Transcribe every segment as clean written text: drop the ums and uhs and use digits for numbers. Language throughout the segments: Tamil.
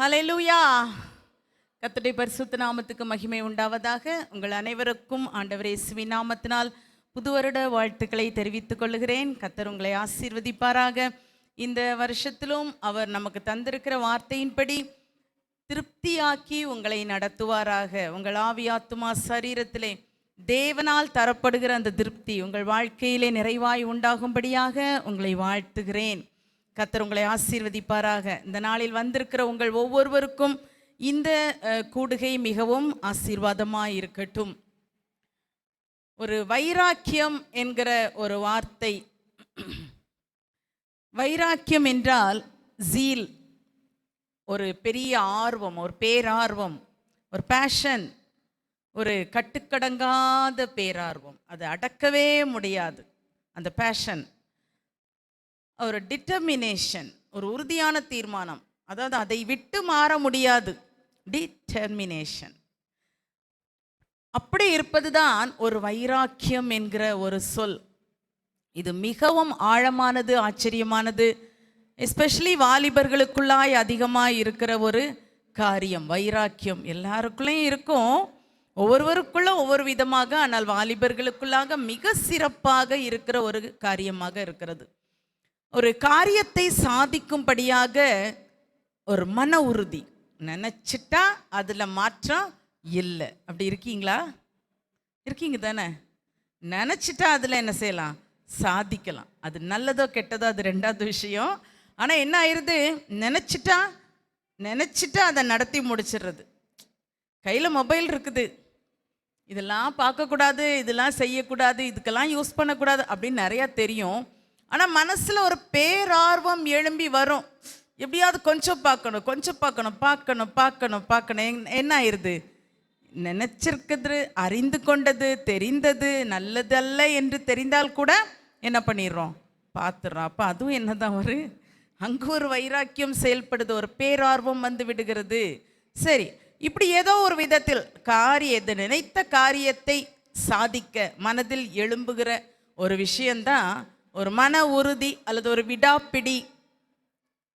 ஹல்லேலூயா. கர்த்தருடைய பரிசுத்த நாமத்துக்கு மகிமை உண்டாவதாக. உங்கள் அனைவருக்கும் ஆண்டவர் இயேசுவின் நாமத்தினால் புது வருட வாழ்த்துக்களை தெரிவித்துக் கொள்கிறேன். கர்த்தர் உங்களை ஆசீர்வதிப்பாராக. இந்த வருஷத்திலும் அவர் நமக்கு தந்திருக்கிற வார்த்தையின்படி திருப்தியாக்கி உங்களை நடத்துவாராக. உங்கள் ஆவி ஆத்துமா சரீரத்திலே தேவனால் தரப்படுகிற அந்த திருப்தி உங்கள் வாழ்க்கையிலே நிறைவாய் உண்டாகும்படியாக உங்களை வாழ்த்துகிறேன். கர்த்தர் உங்களை ஆசீர்வதிப்பாராக. இந்த நாளில் வந்திருக்கிற உங்கள் ஒவ்வொருவருக்கும் இந்த கூடுகை மிகவும் ஆசீர்வாதமாக இருக்கட்டும். ஒரு வைராக்கியம் என்கிற ஒரு வார்த்தை, வைராக்கியம் என்றால் ஜீல், ஒரு பெரிய ஆர்வம், ஒரு பேரார்வம், ஒரு பேஷன், ஒரு கட்டுக்கடங்காத பேரார்வம். அது அடக்கவே முடியாது. அந்த பேஷன் ஒரு டிட்டர்மினேஷன், ஒரு உறுதியான தீர்மானம், அதாவது அதை விட்டு மாற முடியாது. டிட்டர்மினேஷன் அப்படி இருப்பதுதான் ஒரு வைராக்கியம் என்கிற ஒரு சொல். இது மிகவும் ஆழமானது, ஆச்சரியமானது. எஸ்பெஷலி வாலிபர்களுக்குள்ளாய் அதிகமாக இருக்கிற ஒரு காரியம் வைராக்கியம். எல்லாருக்குள்ளேயும் இருக்கும், ஒவ்வொருவருக்குள்ள ஒவ்வொரு விதமாக, ஆனால் வாலிபர்களுக்குள்ளாக மிக சிறப்பாக இருக்கிற ஒரு காரியமாக இருக்கிறது. ஒரு காரியத்தை சாதிக்கும்படியாக ஒரு மன உறுதி, நினச்சிட்டா அதில் மாற்றம் இல்லை. அப்படி இருக்கீங்களா? இருக்கீங்க தானே? நினச்சிட்டா அதில் என்ன செய்யலாம்? சாதிக்கலாம். அது நல்லதோ கெட்டதோ அது ரெண்டாவது விஷயம். ஆனால் என்ன ஆயிடுது, நினச்சிட்டா அதை நடத்தி முடிச்சிடுறது. கையில் மொபைல் இருக்குது, இதெல்லாம் பார்க்கக்கூடாது, இதெல்லாம் செய்யக்கூடாது, இதுக்கெல்லாம் யூஸ் பண்ணக்கூடாது அப்படின்னு நிறையா தெரியும். ஆனால் மனசில் ஒரு பேரார்வம் எழும்பி வரும். எப்படியாவது கொஞ்சம் பார்க்கணும். என்ன ஆயிடுது, நினச்சிருக்கிறது, அறிந்து கொண்டது, தெரிந்தது நல்லதல்ல என்று தெரிந்தால் கூட என்ன பண்ணிடுறோம், பார்த்துடுறோம். அப்போ அதுவும் என்னதான், அங்கே ஒரு வைராக்கியம் செயல்படுது, ஒரு பேரார்வம் வந்து விடுகிறது. சரி, இப்படி ஏதோ ஒரு விதத்தில் நினைத்த காரியத்தை சாதிக்க மனதில் எழும்புகிற ஒரு விஷயந்தான் ஒரு மன உறுதி அல்லது ஒரு விடாப்பிடி.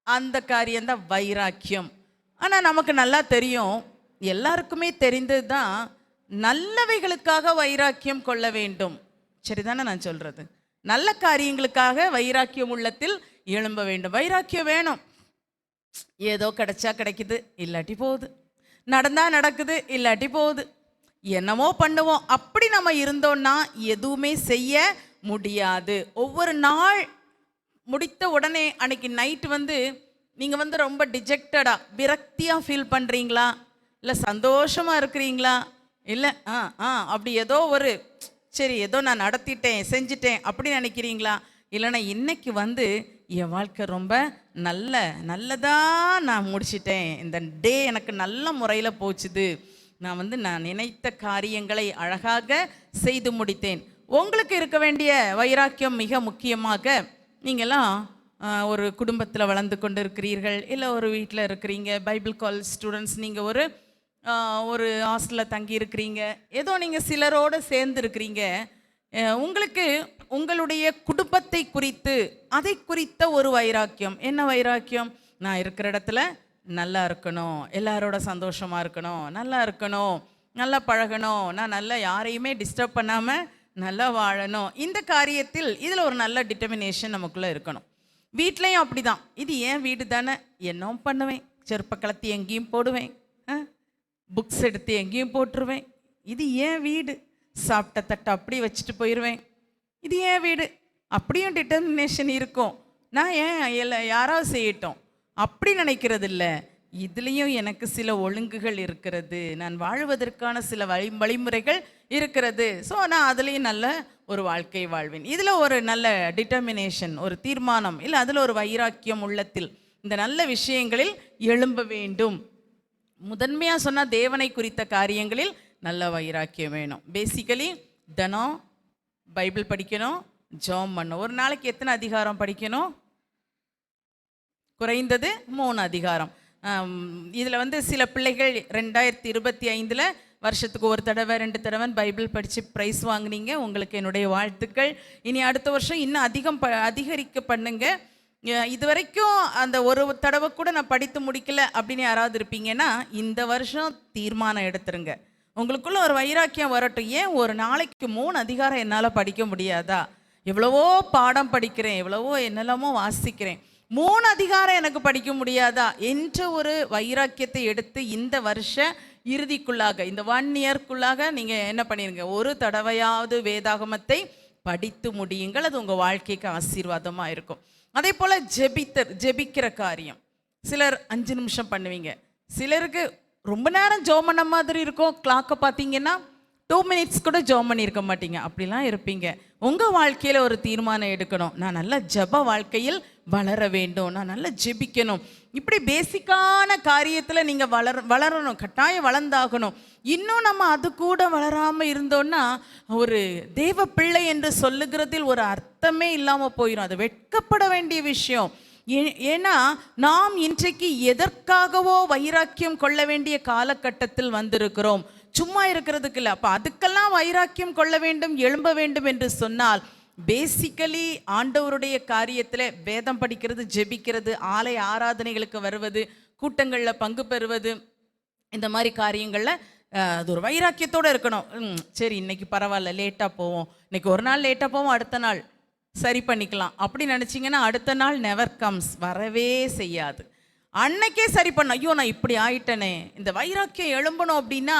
அந்த காரியம்தான் வைராக்கியம். ஆனால் நமக்கு நல்லா தெரியும், எல்லாருக்குமே தெரிந்தது தான், நல்லவைகளுக்காக வைராக்கியம் கொள்ள வேண்டும். சரிதானே நான் சொல்கிறது? நல்ல காரியங்களுக்காக வைராக்கியம் உள்ளத்தில் எழும்ப வேண்டும். வைராக்கியம் வேணும். ஏதோ கிடைச்சா கிடைக்குது, இல்லாட்டி போகுது, நடந்தா நடக்குது, இல்லாட்டி போகுது, என்னமோ பண்ணுவோம். அப்படி நம்ம இருந்தோம்னா எதுவுமே செய்ய முடியாது. ஒவ்வொரு நாள் முடித்த உடனே அன்னைக்கு நைட்டு நீங்கள் ரொம்ப டிஜெக்டடாக, விரக்தியாக ஃபீல் பண்ணுறீங்களா, இல்லை சந்தோஷமாக இருக்கிறீங்களா, இல்லை அப்படி ஏதோ சரி ஏதோ நான் நடத்திட்டேன், செஞ்சிட்டேன் அப்படி நினைக்கிறீங்களா, இல்லைன்னா இன்னைக்கு என் வாழ்க்கை ரொம்ப நல்லதாக நான் முடிச்சிட்டேன், இந்த டே எனக்கு நல்ல முறையில் போச்சுது, நான் நினைத்த காரியங்களை அழகாக செய்து முடித்தேன். உங்களுக்கு இருக்க வேண்டிய வைராக்கியம் மிக முக்கியமாக, நீங்கள்லாம் ஒரு குடும்பத்தில் வளர்ந்து கொண்டு இருக்கிறீர்கள், இல்லை ஒரு வீட்டில் இருக்கிறீங்க, பைபிள் காலேஜ் ஸ்டூடெண்ட்ஸ், நீங்கள் ஒரு ஹாஸ்டலில் தங்கி இருக்கிறீங்க, ஏதோ நீங்கள் சிலரோடு சேர்ந்து இருக்கிறீங்க. உங்களுக்கு உங்களுடைய குடும்பத்தை குறித்து, அதை குறித்த ஒரு வைராக்கியம். என்ன வைராக்கியம்? நான் இருக்கிற இடத்துல நல்லா இருக்கணும், எல்லாரோட சந்தோஷமாக இருக்கணும், நல்லா இருக்கணும், நல்லா பழகணும், நான் நல்லா யாரையுமே டிஸ்டர்ப் பண்ணாமல் நல்லா வாழணும். இந்த காரியத்தில் இதில் ஒரு நல்ல டிட்டர்மினேஷன் நமக்குள்ளே இருக்கணும். வீட்லேயும் அப்படி தான். இது ஏன் வீடு தானே, என்னவும் பண்ணுவேன், செருப்பை கலத்தி எங்கேயும் போடுவேன், புக்ஸ் எடுத்து எங்கேயும் போட்டுருவேன். இது ஏன் வீடு, சாப்பிட்ட தட்டை அப்படி வச்சுட்டு போயிடுவேன். இது ஏன் வீடு, அப்படியும் டிட்டர்மினேஷன் இருக்கும். நான் ஏன் யாராவது செய்யட்டும் அப்படி நினைக்கிறது இல்லை. இதுலேயும் எனக்கு சில ஒழுங்குகள் இருக்கிறது, நான் வாழ்வதற்கான சில வழிமுறைகள் இருக்கிறது. ஸோ நான் அதுலேயும் நல்ல ஒரு வாழ்க்கை வாழ்வேன். இதில் ஒரு நல்ல டிட்டர்மினேஷன், ஒரு தீர்மானம், இல்லை அதில் ஒரு வைராக்கியம் உள்ளத்தில் இந்த நல்ல விஷயங்களில் எழும்ப வேண்டும். முதன்மையாக சொன்னால் தேவனை குறித்த காரியங்களில் நல்ல வைராக்கியம் வேணும். பேசிக்கலி தினம் பைபிள் படிக்கணும், ஜெபம் பண்ணணும். ஒரு நாளைக்கு எத்தனை அதிகாரம் படிக்கணும்? குறைந்தது 3 அதிகாரம். இதில் சில பிள்ளைகள் 2025 வருஷத்துக்கு ஒரு தடவை 2 தடவை பைபிள் படித்து ப்ரைஸ் வாங்கினீங்க. உங்களுக்கு என்னுடைய வாழ்த்துக்கள். இனி அடுத்த வருஷம் இன்னும் அதிகரிக்க பண்ணுங்க. இது வரைக்கும் அந்த ஒரு தடவை கூட நான் படித்து முடிக்கல அப்படின்னு யாராவது இருப்பீங்கன்னா, இந்த வருஷம் தீர்மானம் எடுத்துருங்க. உங்களுக்குள்ள ஒரு வைராக்கியம் வரட்டும். ஏன் ஒரு நாளைக்கு 3 அதிகாரம் என்னால் படிக்க முடியாதா? எவ்வளவோ பாடம் படிக்கிறேன், எவ்வளவோ என்னெல்லாமோ வாசிக்கிறேன், 3 அதிகாரம் எனக்கு படிக்க முடியாதா என்ற ஒரு வைராக்கியத்தை எடுத்து இந்த வருஷ இறுதிக்குள்ளாக, இந்த 1 இயர்க்குள்ளாக நீங்கள் என்ன பண்ணிடுங்க, ஒரு தடவையாவது வேதாகமத்தை படித்து முடியுங்கள். அது உங்கள் வாழ்க்கைக்கு ஆசீர்வாதமாக இருக்கும். அதே போல் ஜெபிக்கிற காரியம். சிலர் 5 நிமிஷம் பண்ணுவீங்க, சிலருக்கு ரொம்ப நேரம் ஜெபம் பண்ண மாதிரி இருக்கும். கிளாக்கை பார்த்தீங்கன்னா 2 மினிட்ஸ் கூட ஜெபம் பண்ணியிருக்க மாட்டீங்க. அப்படிலாம் இருப்பீங்க. உங்கள் வாழ்க்கையில் ஒரு தீர்மானம் எடுக்கணும், நான் நல்ல ஜெப வாழ்க்கையில் வளர வேண்டும், நான் நல்லா ஜெபிக்கணும். இப்படி பேசிக்கான காரியத்தில் நீங்கள் வளரணும், கட்டாயம் வளர்ந்தாகணும். இன்னும் நம்ம அது கூட வளராமல் இருந்தோன்னா ஒரு தேவ பிள்ளை என்று சொல்லுகிறதில் ஒரு அர்த்தமே இல்லாமல் போயிடும். அது வெட்கப்பட வேண்டிய விஷயம். ஏன்னா நாம் இன்றைக்கு எதற்காகவோ வைராக்கியம் கொள்ள வேண்டிய காலகட்டத்தில் வந்திருக்கிறோம், சும்மா இருக்கிறதுக்கு இல்லை. அப்போ அதுக்கெல்லாம் வைராக்கியம் கொள்ள வேண்டும், எழும்ப வேண்டும் என்று சொன்னால் பேசிக்கலி ஆண்டவருடைய காரியத்தில் வேதம் படிக்கிறது, ஜெபிக்கிறது, ஆலய ஆராதனைகளுக்கு வருவது, கூட்டங்களில் பங்கு பெறுவது, இந்த மாதிரி காரியங்களில் அது ஒரு வைராக்கியத்தோடு இருக்கணும். சரி இன்னைக்கு பரவாயில்ல, லேட்டாக போவோம், இன்னைக்கு ஒரு நாள் லேட்டாக போவோம், அடுத்த நாள் சரி பண்ணிக்கலாம் அப்படி நினச்சிங்கன்னா அடுத்த நாள் நெவர் கம்ஸ், வரவே செய்யாது. அன்னைக்கே சரி பண்ண, ஐயோ நான் இப்படி ஆயிட்டனே. இந்த வைராக்கியம் எழும்பணும் அப்படின்னா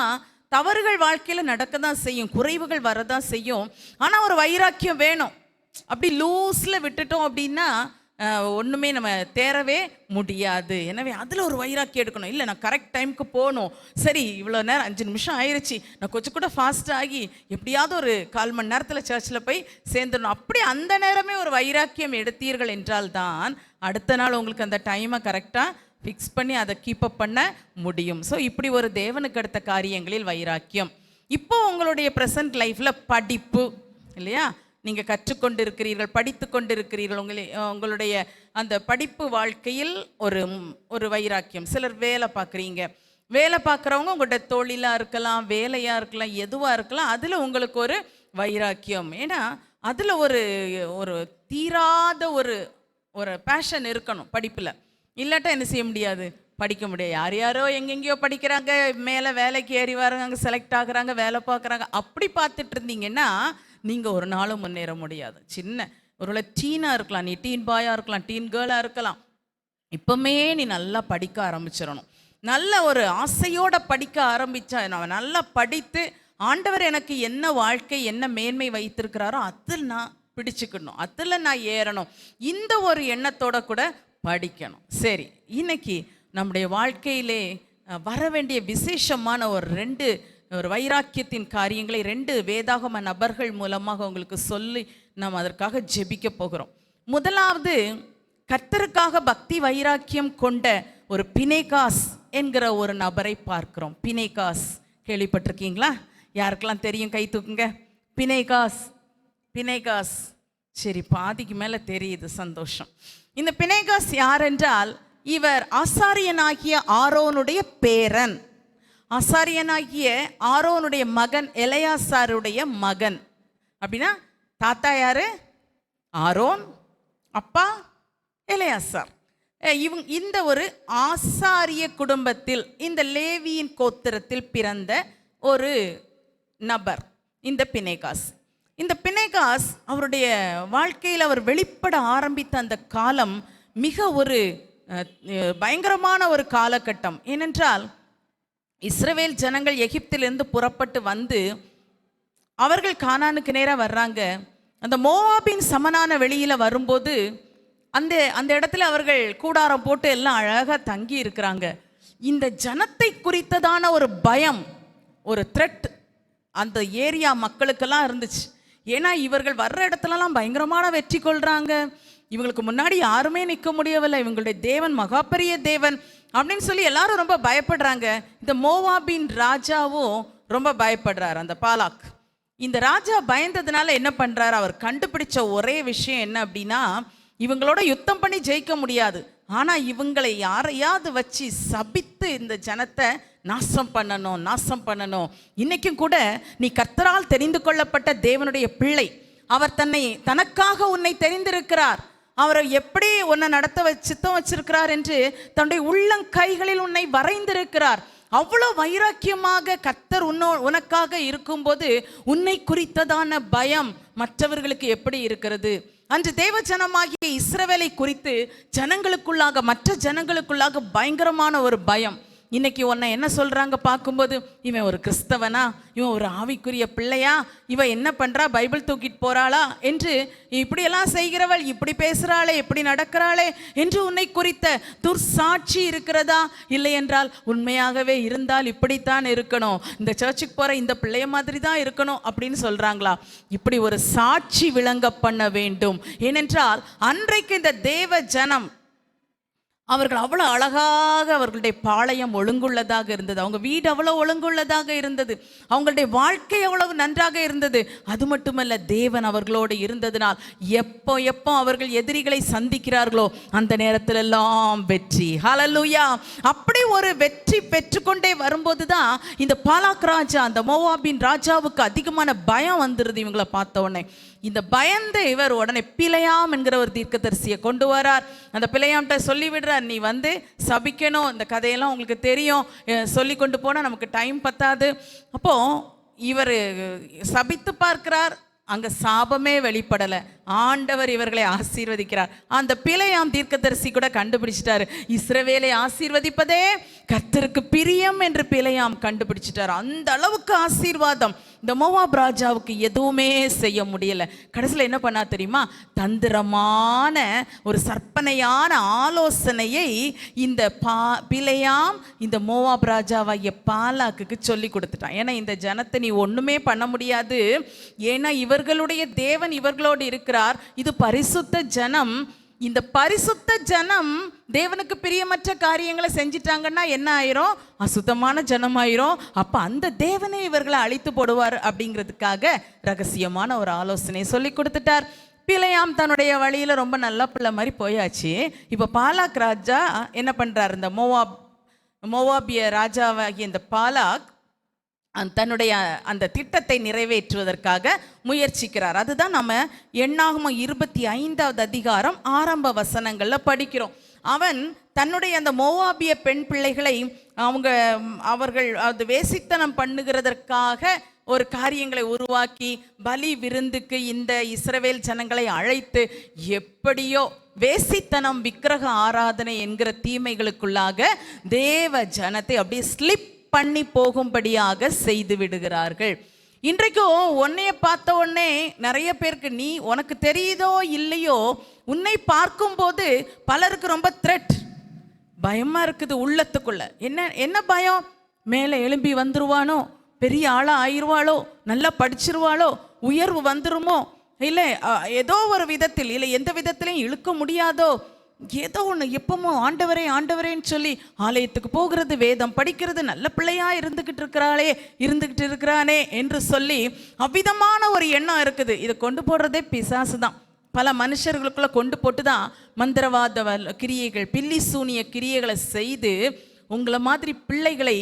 தவறுகள் வாழ்க்கையில் நடக்க தான் செய்யும், குறைவுகள் வரதான் செய்யும். ஆனால் ஒரு வைராக்கியம் வேணும். அப்படி லூஸில் விட்டுட்டோம் அப்படின்னா ஒன்றுமே நம்ம தேரவே முடியாது. எனவே அதில் ஒரு வைராக்கியம் எடுக்கணும். இல்லை நான் கரெக்ட் டைமுக்கு போகணும், சரி இவ்வளோ நேரம் 5 நிமிஷம் ஆயிடுச்சு, நான் கொஞ்சம் கூட ஃபாஸ்ட் ஆகி எப்படியாவது ஒரு 1/4 மணி நேரத்தில் சர்ச்சில் போய் சேர்ந்துடணும். அப்படி அந்த நேரமே ஒரு வைராக்கியம் எடுத்தீர்கள் என்றால் தான் அடுத்த நாள் உங்களுக்கு அந்த டைமை கரெக்டாக ஃபிக்ஸ் பண்ணி அதை கீப்பப் பண்ண முடியும். ஸோ இப்படி ஒரு தேவனுக்கு அடுத்த காரியங்களில் வைராக்கியம். இப்போ உங்களுடைய ப்ரெசன்ட் லைஃப்பில் படிப்பு இல்லையா, நீங்கள் கற்றுக்கொண்டு இருக்கிறீர்கள், படித்து கொண்டு இருக்கிறீர்கள். உங்களுடைய அந்த படிப்பு வாழ்க்கையில் ஒரு வைராக்கியம். சிலர் வேலை பார்க்குறீங்க, வேலை பார்க்குறவங்க உங்களுடைய தொழிலாக இருக்கலாம், வேலையாக இருக்கலாம், எதுவாக இருக்கலாம், அதில் உங்களுக்கு ஒரு வைராக்கியம். ஏன்னா அதில் ஒரு தீராத ஒரு பேஷன் இருக்கணும் படிப்பில். இல்லாட்டா என்ன செய்ய முடியாது, படிக்க முடியாது. யாரோ எங்கெங்கேயோ படிக்கிறாங்க, மேலே வேலைக்கு ஏறி வராங்க, செலக்ட் ஆகுறாங்க, வேலை பார்க்குறாங்க, அப்படி பார்த்துட்டு இருந்தீங்கன்னா நீங்கள் ஒரு நாளும் முன்னேற முடியாது. சின்ன ஒரு டீனாக இருக்கலாம், நீ டீன் பாயாக இருக்கலாம், டீன் கேர்ளாக இருக்கலாம், இப்போமே நீ நல்லா படிக்க ஆரம்பிச்சிடணும். நல்ல ஒரு ஆசையோடு படிக்க ஆரம்பித்தா நான் நல்லா படித்து ஆண்டவர் எனக்கு என்ன வாழ்க்கை என்ன மேன்மை வைத்திருக்கிறாரோ அதில் நான் பிடிச்சுக்கணும், அதில் நான் ஏறணும், இந்த ஒரு எண்ணத்தோட கூட படிக்கணும். சரி, இன்னைக்கு நம்முடைய வாழ்க்கையிலே வர வேண்டிய விசேஷமான ஒரு வைராக்கியத்தின் காரியங்களை 2 வேதாகம நபர்கள் மூலமாக உங்களுக்கு சொல்லி நாம் அதற்காக ஜெபிக்க போகிறோம். முதலாவது, கர்த்தருக்காக பக்தி வைராக்கியம் கொண்ட ஒரு பினேகாஸ் என்கிற ஒரு நபரை பார்க்கிறோம். பினேகாஸ் கேள்விப்பட்டிருக்கீங்களா? யாருக்கெல்லாம் தெரியும் கை தூக்குங்க. பினேகாஸ் சரி, பாதிக்கு மேலே தெரியுது, சந்தோஷம். இந்த பினேகாஸ் யார் என்றால், இவர் ஆசாரியனாகிய ஆரோனுடைய பேரன். ஆசாரியனாகிய ஆரோனுடைய மகன் எலெயாசாருடைய மகன். அப்படின்னா தாத்தா யாரு? ஆரோன், அப்பா எலெயாசார். இந்த ஒரு ஆசாரிய குடும்பத்தில், இந்த லேவியின் கோத்திரத்தில் பிறந்த ஒரு நபர் இந்த பினேகாஸ். இந்த பினேகாஸ் அவருடைய வாழ்க்கையில் அவர் வெளிப்பட ஆரம்பித்த அந்த காலம் மிக ஒரு பயங்கரமான ஒரு காலகட்டம். ஏனென்றால் இஸ்ரவேல் ஜனங்கள் எகிப்திலிருந்து புறப்பட்டு வந்து அவர்கள் கானானுக்கு நேராக வர்றாங்க. அந்த மோவாபின் சமனான வெளியில் வரும்போது அந்த இடத்துல அவர்கள் கூடாரம் போட்டு எல்லாம் அழகாக தங்கி இருக்கிறாங்க. இந்த ஜனத்தை குறித்ததான ஒரு பயம், ஒரு த்ரெட் அந்த ஏரியா மக்களுக்கெல்லாம் இருந்துச்சு. ஏன்னா இவர்கள் வர்ற இடத்துலலாம் பயங்கரமான வெற்றி கொள்கிறாங்க, இவங்களுக்கு முன்னாடி யாருமே நிற்க முடியவில்லை, இவங்களுடைய தேவன் மகாபெரிய தேவன் அப்படின்னு சொல்லி எல்லாரும் ரொம்ப பயப்படுறாங்க. இந்த மோவாபின் ராஜாவும் ரொம்ப பயப்படுறார், அந்த பாலாக். இந்த ராஜா பயந்ததுனால என்ன பண்ணுறாரு, அவர் கண்டுபிடிச்ச ஒரே விஷயம் என்ன அப்படின்னா, இவங்களோட யுத்தம் பண்ணி ஜெயிக்க முடியாது, ஆனால் இவங்களை யாரையாவது வச்சு சபித்து இந்த ஜனத்தை நாசம் பண்ணணும். இன்னைக்கும் கூட நீ கர்த்தரால் தெரிந்து கொள்ளப்பட்ட தேவனுடைய பிள்ளை, அவர் தனக்காக உன்னை தெரிந்திருக்கிறார், அவரை எப்படி உன்னை நடத்த சித்தம் வச்சிருக்கிறார் என்று தன்னுடைய உள்ளங்கைகளில் உன்னை வரைந்திருக்கிறார். அவ்வளோ வைராக்கியமாக கர்த்தர் உனக்காக இருக்கும்போது உன்னை குறித்ததான பயம் மற்றவர்களுக்கு எப்படி இருக்கிறது? அன்று தேவ ஜனமாகிய இஸ்ரவேலை குறித்து மற்ற ஜனங்களுக்குள்ளாக பயங்கரமான ஒரு பயம். இன்னைக்கு உன்னை என்ன சொல்றாங்க பார்க்கும்போது, இவன் ஒரு கிறிஸ்தவனா, இவன் ஒரு ஆவிக்குரிய பிள்ளையா, இவன் என்ன பண்றா, பைபிள் தூக்கிட்டு போறாளா என்று, இப்படியெல்லாம் செய்கிறவள் இப்படி பேசுறாளே, இப்படி நடக்கிறாளே என்று உன்னை குறித்த துர்சாட்சி இருக்கிறதா? இல்லை என்றால் உண்மையாகவே இருந்தால் இப்படித்தான் இருக்கணும், இந்த சர்ச்சுக்கு போற இந்த பிள்ளைய மாதிரி தான் இருக்கணும் அப்படின்னு சொல்றாங்களா? இப்படி ஒரு சாட்சி விளங்க பண்ண வேண்டும். ஏனென்றால் அன்றைக்கு இந்த தேவ ஜனம் அவர்கள் அவ்வளோ அழகாக, அவர்களுடைய பாளையம் ஒழுங்குள்ளதாக இருந்தது, அவங்க வீடு அவ்வளோ ஒழுங்குள்ளதாக இருந்தது, அவங்களுடைய வாழ்க்கை அவ்வளவு நன்றாக இருந்தது. அது மட்டுமல்ல, தேவன் அவர்களோடு இருந்ததினால் எப்போ அவர்கள் எதிரிகளை சந்திக்கிறார்களோ அந்த நேரத்தில் எல்லாம் வெற்றி. ஹல்லேலூயா! அப்படி ஒரு வெற்றி பெற்றுக்கொண்டே வரும்போது தான் இந்த பாலாக் ராஜா, அந்த மோவாபின் ராஜாவுக்கு அதிகமான பயம் வந்துருது. இவங்களை பார்த்த உடனே இந்த பயந்து இவர் உடனே பிலேயாம் என்கிற ஒரு தீர்க்கதரிசியை கொண்டு வரார். அந்த பிலேயாம்கிட்ட சொல்லி விடுறார், நீ வந்து சபிக்கணும், இந்த கதையெல்லாம் உங்களுக்கு தெரியும், சொல்லி கொண்டு போனால் நமக்கு டைம் பத்தாது. அப்போ இவர் சபித்து பார்க்கிறார், அங்க சாபமே வெளிப்படலை, ஆண்டவர் இவர்களை ஆசீர்வதிக்கிறார். அந்த பிலேயாம் தீர்க்கதரிசி கூட கண்டுபிடிச்சிட்டாரு, இஸ்ரவேலை ஆசீர்வதிப்பதே கர்த்தருக்கு பிரியம் என்று பிலேயாம் கண்டுபிடிச்சிட்டார். அந்த அளவுக்கு ஆசீர்வாதம். இந்த மோவாப் ராஜாவுக்கு எதுவுமே செய்ய முடியல. கடைசியில் என்ன பண்ணா தெரியுமா? தந்திரமான ஒரு சற்பனையான ஆலோசனையை இந்த பிலேயாம் இந்த மோவாப் ராஜாவாகிய பாலாக்குக்கு சொல்லி கொடுத்துட்டான். ஏன்னா இந்த ஜனத்தை நீ ஒண்ணுமே பண்ண முடியாது, ஏன்னா இவர்களுடைய தேவன் இவர்களோடு இருக்கிறார், இது பரிசுத்த ஜனம். இந்த பரிசுத்த ஜனம் தேவனுக்கு பிரியமற்ற காரியங்களை செஞ்சிட்டாங்கன்னா என்ன ஆயிரும்? அசுத்தமான ஜனம் ஆயிரும். அப்ப அந்த தேவனே இவர்களை அழித்து போடுவார் அப்படிங்கிறதுக்காக ரகசியமான ஒரு ஆலோசனை சொல்லி கொடுத்துட்டார். பிலேயாம் தன்னுடைய வழியில ரொம்ப நல்ல பிள்ளை மாதிரி போயாச்சு. இப்ப பாலாக் ராஜா என்ன பண்றார்? இந்த மோவாபிய ராஜாவாகிய இந்த பாலாக் தன்னுடைய அந்த திட்டத்தை நிறைவேற்றுவதற்காக முயற்சிக்கிறார். அதுதான் நம்ம எண்ணாகமம் 25வது அதிகாரம் ஆரம்ப வசனங்கள்ல படிக்கிறோம். அவன் தன்னுடைய அந்த மோவாபிய பெண் பிள்ளைகளை அவர்கள் அது வேசித்தனம் பண்ணுகிறதற்காக ஒரு காரியங்களை உருவாக்கி பலி விருந்துக்கு இந்த இஸ்ரவேல் ஜனங்களை அழைத்து எப்படியோ வேசித்தனம், விக்கிரக ஆராதனை என்கிற தீமைகளுக்குள்ளாக தேவ ஜனத்தை அப்படியே ஸ்லிப் பண்ணி போகும்படியாக செய்து விடுகிறார்கள். இன்றைக்கும் உன்னைய பார்த்த உடனே நிறைய பேருக்கு, நீ உனக்கு தெரியுதோ இல்லையோ, உன்னை பார்க்கும் போது பலருக்கு ரொம்ப த்ரெட், பயமா இருக்குது உள்ளத்துக்குள்ள. என்ன பயம்? மேலே எழும்பி வந்துருவானோ, பெரிய ஆளா ஆயிடுவாளோ, நல்லா படிச்சிருவாளோ, உயர்வு வந்துருமோ, இல்லை ஏதோ ஒரு விதத்தில், இல்லை எந்த விதத்திலையும் இழுக்க முடியாதோ, ஏதோ ஒன்று எப்பவும் ஆண்டவரே ஆண்டவரேன்னு சொல்லி ஆலயத்துக்கு போகிறது, வேதம் படிக்கிறது, நல்ல பிள்ளையா இருந்துகிட்டு இருக்கிறானே என்று சொல்லி அவ்விதமான ஒரு எண்ணம் இருக்குது. இதை கொண்டு போடுறதே பிசாசு தான். பல மனுஷர்களுக்குள்ள கொண்டு போட்டு தான் மந்திரவாத கிரியைகள், பில்லி சூனிய கிரியைகளை செய்து உங்களை மாதிரி பிள்ளைகளை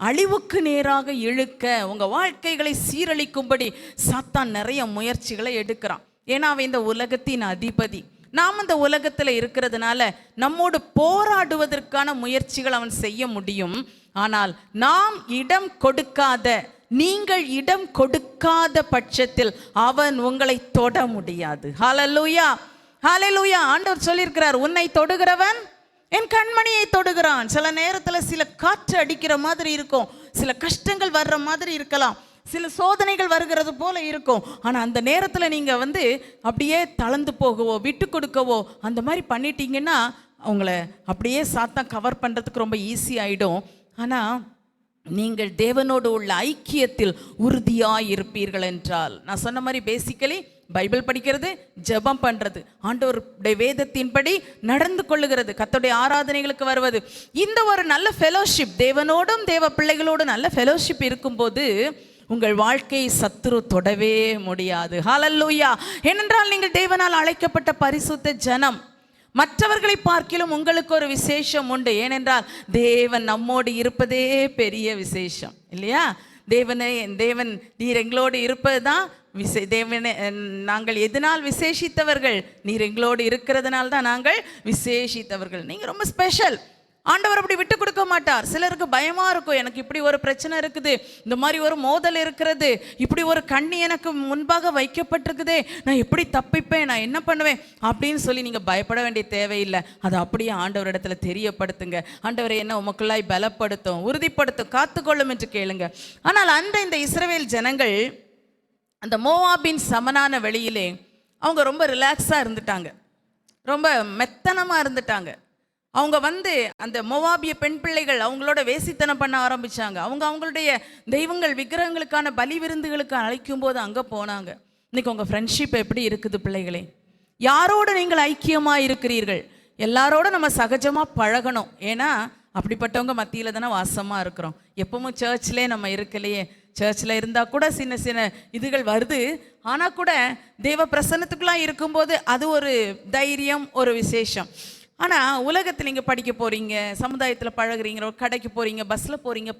அழிவுக்கு நேராக இழுக்க, உங்க வாழ்க்கைகளை சீரழிக்கும்படி சாத்தான் நிறைய முயற்சிகளை எடுக்கிறான். ஏன்னா அவன் இந்த உலகத்தின் அதிபதி. நாம் அந்த உலகத்தில் இருக்கிறதுனால நம்மோடு போராடுவதற்கான முயற்சிகள் அவன் செய்ய முடியும். ஆனால் நாம் இடம் கொடுக்காத, நீங்கள் இடம் கொடுக்காத பட்சத்தில் அவன் உங்களை தொட முடியாது. ஹல்லேலூயா, ஹல்லேலூயா. ஆண்டவர் சொல்லியிருக்கிறார், உன்னை தொடுகிறவன் என் கண்மணியை தொடுகிறான். சில நேரத்தில் சில காற்று அடிக்கிற மாதிரி இருக்கும், சில கஷ்டங்கள் வர்ற மாதிரி இருக்கலாம், சில சோதனைகள் வருகிறது போல இருக்கும். ஆனால் அந்த நேரத்தில் நீங்கள் அப்படியே தளர்ந்து போகவோ விட்டு கொடுக்கவோ அந்த மாதிரி பண்ணிட்டீங்கன்னா அவங்கள அப்படியே சாத்தான் கவர் பண்ணுறதுக்கு ரொம்ப ஈஸி ஆகிடும். ஆனால் நீங்கள் தேவனோடு உள்ள ஐக்கியத்தில் உறுதியாக இருப்பீர்கள் என்றால், நான் சொன்ன மாதிரி பேசிக்கலி பைபிள் படிக்கிறது, ஜெபம் பண்ணுறது, ஆண்டவருடைய வேதத்தின்படி நடந்து கொள்ளுகிறது, கர்த்தருடைய ஆராதனைகளுக்கு வருவது, இந்த ஒரு நல்ல ஃபெலோஷிப், தேவனோடும் தேவ பிள்ளைகளோடும் நல்ல ஃபெலோஷிப் இருக்கும்போது உங்கள் வாழ்க்கையை சத்துரு தொடவே முடியாது. ஹல்லேலூயா. ஏனென்றால் நீங்கள் தேவனால் அழைக்கப்பட்ட பரிசுத்த ஜனம். மற்றவர்களை பார்க்கிலும் உங்களுக்கு ஒரு விசேஷம் உண்டு. ஏனென்றால் தேவன் நம்மோடு இருப்பதே பெரிய விசேஷம் இல்லையா? தேவன் நீர் எங்களோடு இருப்பது தான் தேவனே, நாங்கள் எதனால் விசேஷித்தவர்கள்? நீர் எங்களோடு இருக்கிறதுனால தான் நாங்கள் விசேஷித்தவர்கள். நீங்கள் ரொம்ப ஸ்பெஷல். ஆண்டவர் அப்படி விட்டு கொடுக்க மாட்டார். சிலருக்கு பயமா இருக்கும், எனக்கு இப்படி ஒரு பிரச்சனை இருக்குது, இந்த மாதிரி ஒரு மோதல் இருக்கிறது, இப்படி ஒரு கண்ணி எனக்கு முன்பாக வைக்கப்பட்டிருக்குதே, நான் எப்படி தப்பிப்பேன், நான் என்ன பண்ணுவேன் அப்படின்னு சொல்லி நீங்க பயப்பட வேண்டிய தேவையில்லை. அதை அப்படியே ஆண்டவர் இடத்துல தெரியப்படுத்துங்க. ஆண்டவரை என்ன உமக்குள்ளாய் பலப்படுத்தும், உறுதிப்படுத்தும், காத்துக்கொள்ளும் என்று கேளுங்க. ஆனால் இந்த இஸ்ரவேல் ஜனங்கள் அந்த மோவாபின் சமனான வெளியிலே அவங்க ரொம்ப ரிலாக்ஸா இருந்துட்டாங்க, ரொம்ப மெத்தனமா இருந்துட்டாங்க. அவங்க அந்த மோவாபிய பெண் பிள்ளைகள் அவங்களோட வேசித்தனம் பண்ண ஆரம்பிச்சாங்க. அவங்களுடைய தெய்வங்கள் விக்கிரகங்களுக்கான பலி விருந்துகளுக்கு அழைக்கும் போது அங்கே போனாங்க. இன்னைக்கு உங்கள் ஃப்ரெண்ட்ஷிப் எப்படி இருக்குது பிள்ளைகளே? யாரோடு நீங்கள் ஐக்கியமாக இருக்கிறீர்கள்? எல்லாரோட நம்ம சகஜமாக பழகணும். ஏன்னா அப்படிப்பட்டவங்க மத்தியில் தானே வாசமாக இருக்கிறோம். எப்பவும் சர்ச்லேயே நம்ம இருக்கலையே. சர்ச்சில் இருந்தால் கூட சின்ன சின்ன இதுகள் வருது. ஆனால் கூட தேவ பிரசன்னத்துக்குலாம் இருக்கும்போது அது ஒரு தைரியம், ஒரு விசேஷம். ஆனால் உலகத்தில் நீங்கள் படிக்க போகிறீங்க, சமுதாயத்தில் பழகுறீங்க, ஒரு கடைக்கு போகிறீங்க, பஸ்ஸில் போகிறீங்க,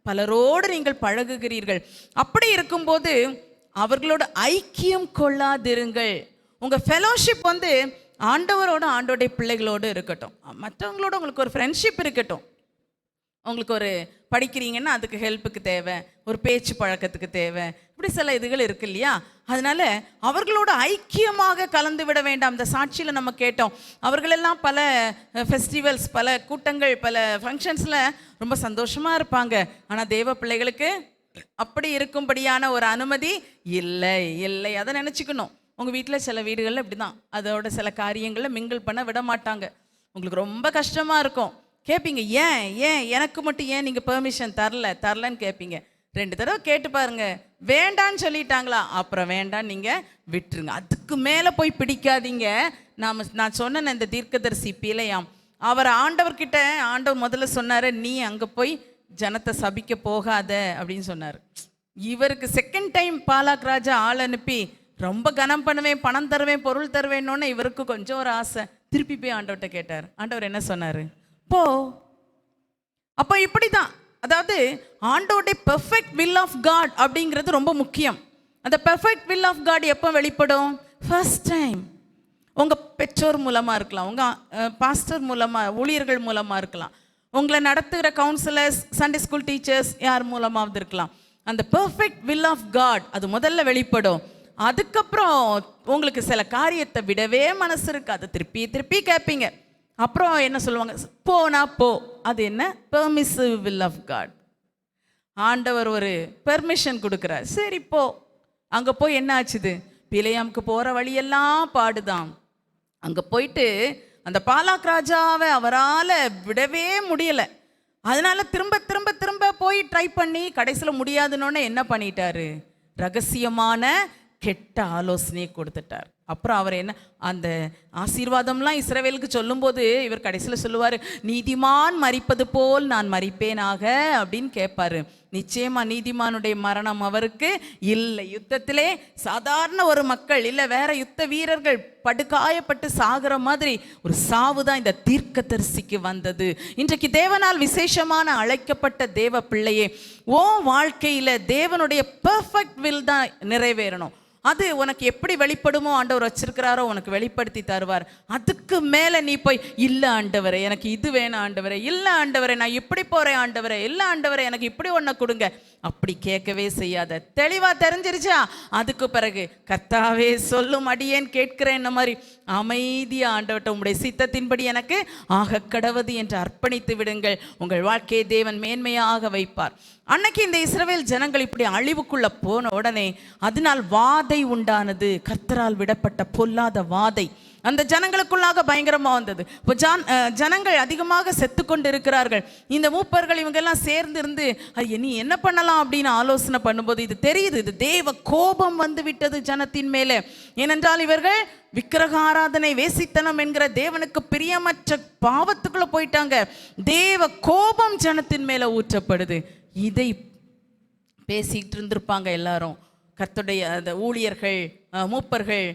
பலரோடு நீங்கள் பழகுகிறீர்கள். அப்படி இருக்கும்போது அவர்களோட ஐக்கியம் கொள்ளாதிருங்கள். உங்கள் ஃபெலோஷிப் ஆண்டவருடைய பிள்ளைகளோடு இருக்கட்டும். மற்றவங்களோட உங்களுக்கு ஒரு ஃப்ரெண்ட்ஷிப் இருக்கட்டும். உங்களுக்கு ஒரு படிக்கிறீங்கன்னா அதுக்கு ஹெல்ப்புக்கு தேவை, ஒரு பேச்சு பழக்கத்துக்கு தேவை, இப்படி சில இதுகள் இருக்கு இல்லையா? அதனால அவர்களோட ஐக்கியமாக கலந்து விட வேண்டாம். இந்த சாட்சியில் நம்ம கேட்டோம், அவர்களெல்லாம் பல ஃபெஸ்டிவல்ஸ், பல கூட்டங்கள், பல ஃபங்க்ஷன்ஸில் ரொம்ப சந்தோஷமாக இருப்பாங்க. ஆனால் தேவ பிள்ளைகளுக்கு அப்படி இருக்கும்படியான ஒரு அனுமதி இல்லை. அதை நினச்சிக்கணும். உங்கள் வீட்டில் சில வீடுகளில் இப்படி தான், அதோட சில காரியங்களில் மிங்கிள் பண்ண விட மாட்டாங்க. உங்களுக்கு ரொம்ப கஷ்டமாக இருக்கும். கேட்பீங்க, ஏன் எனக்கு மட்டும் ஏன் நீங்கள் பெர்மிஷன் தரலன்னு கேட்பீங்க. 2 தடவை கேட்டு பாருங்க. வேண்டான்னு சொல்லிட்டாங்களா, அப்புறம் வேண்டான்னு நீங்கள் விட்டுருங்க. அதுக்கு மேலே போய் பிடிக்காதீங்க. நான் சொன்ன இந்த தீர்க்கதரிசி பிழையாம், அவர் ஆண்டவர் முதல்ல சொன்னார், நீ அங்கே போய் ஜனத்தை சபிக்க போகாத அப்படின்னு சொன்னார். இவருக்கு செகண்ட் டைம் பாலாக் ராஜா ஆள் அனுப்பி ரொம்ப கனம் பண்ணுவேன், பணம் தருவேன், பொருள் தருவேன்னு இவருக்கு கொஞ்சம் ஒரு ஆசை. திருப்பி போய் ஆண்டவர்கிட்ட கேட்டார். ஆண்டவர் என்ன சொன்னார்? போ. அப்போ இப்படி தான், அதாவது ஆண்டவருடைய பெர்ஃபெக்ட் வில் ஆஃப் காட் அப்படிங்கிறது ரொம்ப முக்கியம். அந்த பெர்ஃபெக்ட் வில் ஆஃப் காட் எப்போ வெளிப்படும்? First time. உங்கள் பெற்றோர் மூலமாக இருக்கலாம், உங்கள் பாஸ்டர் மூலமாக, ஊழியர்கள் மூலமாக இருக்கலாம், உங்களை நடத்துகிற கவுன்சிலர்ஸ், சண்டே ஸ்கூல் டீச்சர்ஸ் யார் மூலமாவது இருக்கலாம். அந்த பெர்ஃபெக்ட் வில் ஆஃப் காட் அது முதல்ல வெளிப்படும். அதுக்கப்புறம் உங்களுக்கு சில காரியத்தை விடவே மனசு இருக்காது, திருப்பி கேட்பீங்க. அப்புறம் என்ன சொல்லுவாங்க? போனா போ. அது என்ன? Permissive will of God. ஆண்டவர் ஒரு பெர்மிஷன் கொடுக்குறார். சரி போ. அங்கே போய் என்ன ஆச்சுது? பிலேயாமுக்கு போகிற வழியெல்லாம் பாடுதான். அங்கே போயிட்டு அந்த பாலாக் ராஜாவை அவரால் விடவே முடியலை. அதனால திரும்ப போய் ட்ரை பண்ணி கடைசியில் முடியாதுன்னு என்ன பண்ணிட்டாரு? ரகசியமான கெட்ட ஆலோசனையை கொடுத்துட்டார். அப்புறம் அவர் என்ன, அந்த ஆசீர்வாதம்லாம் இஸ்ரவேலுக்கு சொல்லும்போது இவர் கடைசியில் சொல்லுவார், நீதிமான் மரிப்பது போல் நான் மரிப்பேனாக அப்படின்னு கேட்பாரு. நிச்சயமா நீதிமானுடைய மரணம் அவருக்கு இல்லை. யுத்தத்திலே சாதாரண ஒரு மக்கள் இல்லை, வேற யுத்த வீரர்கள் படுகாயப்பட்டு சாகிற மாதிரி ஒரு சாவு தான் இந்த தீர்க்கதரிசிக்கு வந்தது. இன்றைக்கு தேவனால் விசேஷமான அழைக்கப்பட்ட தேவ பிள்ளையே, ஓ வாழ்க்கையில தேவனுடைய பெர்ஃபெக்ட் வில் தான் நிறைவேறணும். அது உனக்கு எப்படி வெளிப்படுமோ ஆண்டவர் வச்சிருக்கிறாரோ உனக்கு வெளிப்படுத்தி தருவார். அதுக்கு மேலே நீ போய் இல்லை ஆண்டவரே எனக்கு இது வேணும் ஆண்டவரே, இல்லை ஆண்டவரே நான் இப்படி போகிறேன் ஆண்டவரே, இல்லை ஆண்டவரே எனக்கு இப்படி ஒன்று கொடுங்க, அப்படி கேட்கவே செய்யாத. தெளிவாக தெரிஞ்சிருச்சா? அதுக்கு பிறகு கர்த்தாவே சொல்லும் அடியேன் கேட்கிறேன் இந்த மாதிரி அமைதியாக ஆண்டவர்கிட்ட உங்களுடைய சித்தத்தின்படி எனக்கு ஆக கடவது என்று அர்ப்பணித்து விடுங்கள். உங்கள் வாழ்க்கையை தேவன் மேன்மையாக வைப்பார். அன்னைக்கு இந்த இஸ்ரவேல் ஜனங்கள் இப்படி அழிவுக்குள்ள போன உடனே அதனால் வாதை உண்டானது. கர்த்தரால் விடப்பட்ட பொல்லாத வாதை அந்த ஜனங்களுக்குள்ளாக பயங்கரமாக வந்தது. இப்போ ஜனங்கள் அதிகமாக செத்து கொண்டு இருக்கிறார்கள். இந்த மூப்பர்கள் இவங்கெல்லாம் சேர்ந்து இருந்து நீ என்ன பண்ணலாம் அப்படின்னு ஆலோசனை பண்ணும்போது இது தெரியுது, இது தேவ கோபம் வந்து விட்டது ஜனத்தின் மேலே. ஏனென்றால் இவர்கள் விக்கிரக ஆராதனை, வேசித்தனம் என்கிற தேவனுக்கு பிரியமற்ற பாவத்துக்குள்ள போயிட்டாங்க. தேவ கோபம் ஜனத்தின் மேலே ஊற்றப்படுது. இதை பேசிக்கிட்டு இருந்திருப்பாங்க எல்லாரும். கர்த்தருடைய அந்த ஊழியர்கள், மூப்பர்கள்,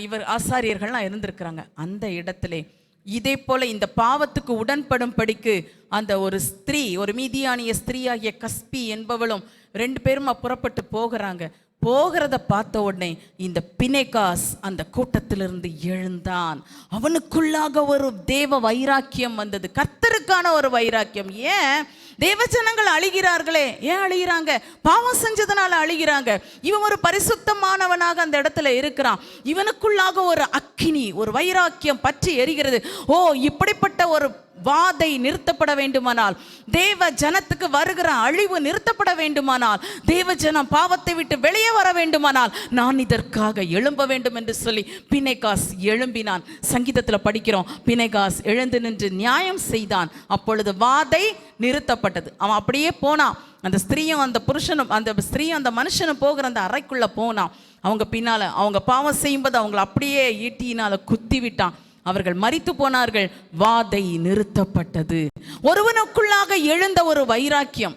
இவர் ஆசாரியர்கள்லாம் இருந்திருக்கிறாங்க. அந்த இடத்துல இதே போல இந்த பாவத்துக்கு உடன்படும்படிக்கு அந்த ஒரு ஸ்திரீ, ஒரு மீதியானிய ஸ்திரீயாகிய கஸ்பி என்பவளும் 2 பேரும் புறப்பட்டு போகிறாங்க. போகிறத பார்த்த உடனே இந்த பினெகாஸ் அந்த கூட்டத்திலிருந்து எழுந்தான். அவனுக்குள்ளாக ஒரு தேவ வைராக்கியம் வந்தது, கர்த்தருக்கான ஒரு வைராக்கியம். ஏன் தேவஜனங்கள் அழுகிறார்களே, ஏன் அழுகிறாங்க? பாவம் செஞ்சதுனால அழுகிறாங்க. இவன் ஒரு பரிசுத்தமானவனாக அந்த இடத்துல இருக்கிறான். இவனுக்குள்ளாக ஒரு அக்கினி, ஒரு வைராக்கியம் பற்றி எரிகிறது. ஓ, இப்படிப்பட்ட ஒரு வாதை நிறுத்தப்பட வேண்டுமானால், தேவ ஜனத்துக்கு வருகிற அழிவு நிறுத்தப்பட வேண்டுமானால், தேவ ஜனம் பாவத்தை விட்டு வெளியே வர வேண்டுமானால், நான் இதற்காக எழும்ப வேண்டும் என்று சொல்லி பினெகாஸ் எழும்பினான். சங்கீதத்தில் படிக்கிறோம், பினெகாஸ் எழுந்து நின்று நியாயம் செய்தான், அப்பொழுது வாதை நிறுத்தப்பட்டது. அவன் அப்படியே போனான். அந்த ஸ்திரீயும் அந்த புருஷனும், அந்த ஸ்திரீயும் அந்த மனுஷனும் போகிற அந்த அறைக்குள்ள போனான். அவங்க பின்னால அவங்க பாவம் செய்யும்போது அவங்களை அப்படியே ஈட்டியினால குத்தி விட்டான். அவர்கள் மரித்து போனார்கள். வாதை நிறுத்தப்பட்டது. ஒருவனுக்குள்ளாக எழுந்த ஒரு வைராக்கியம்.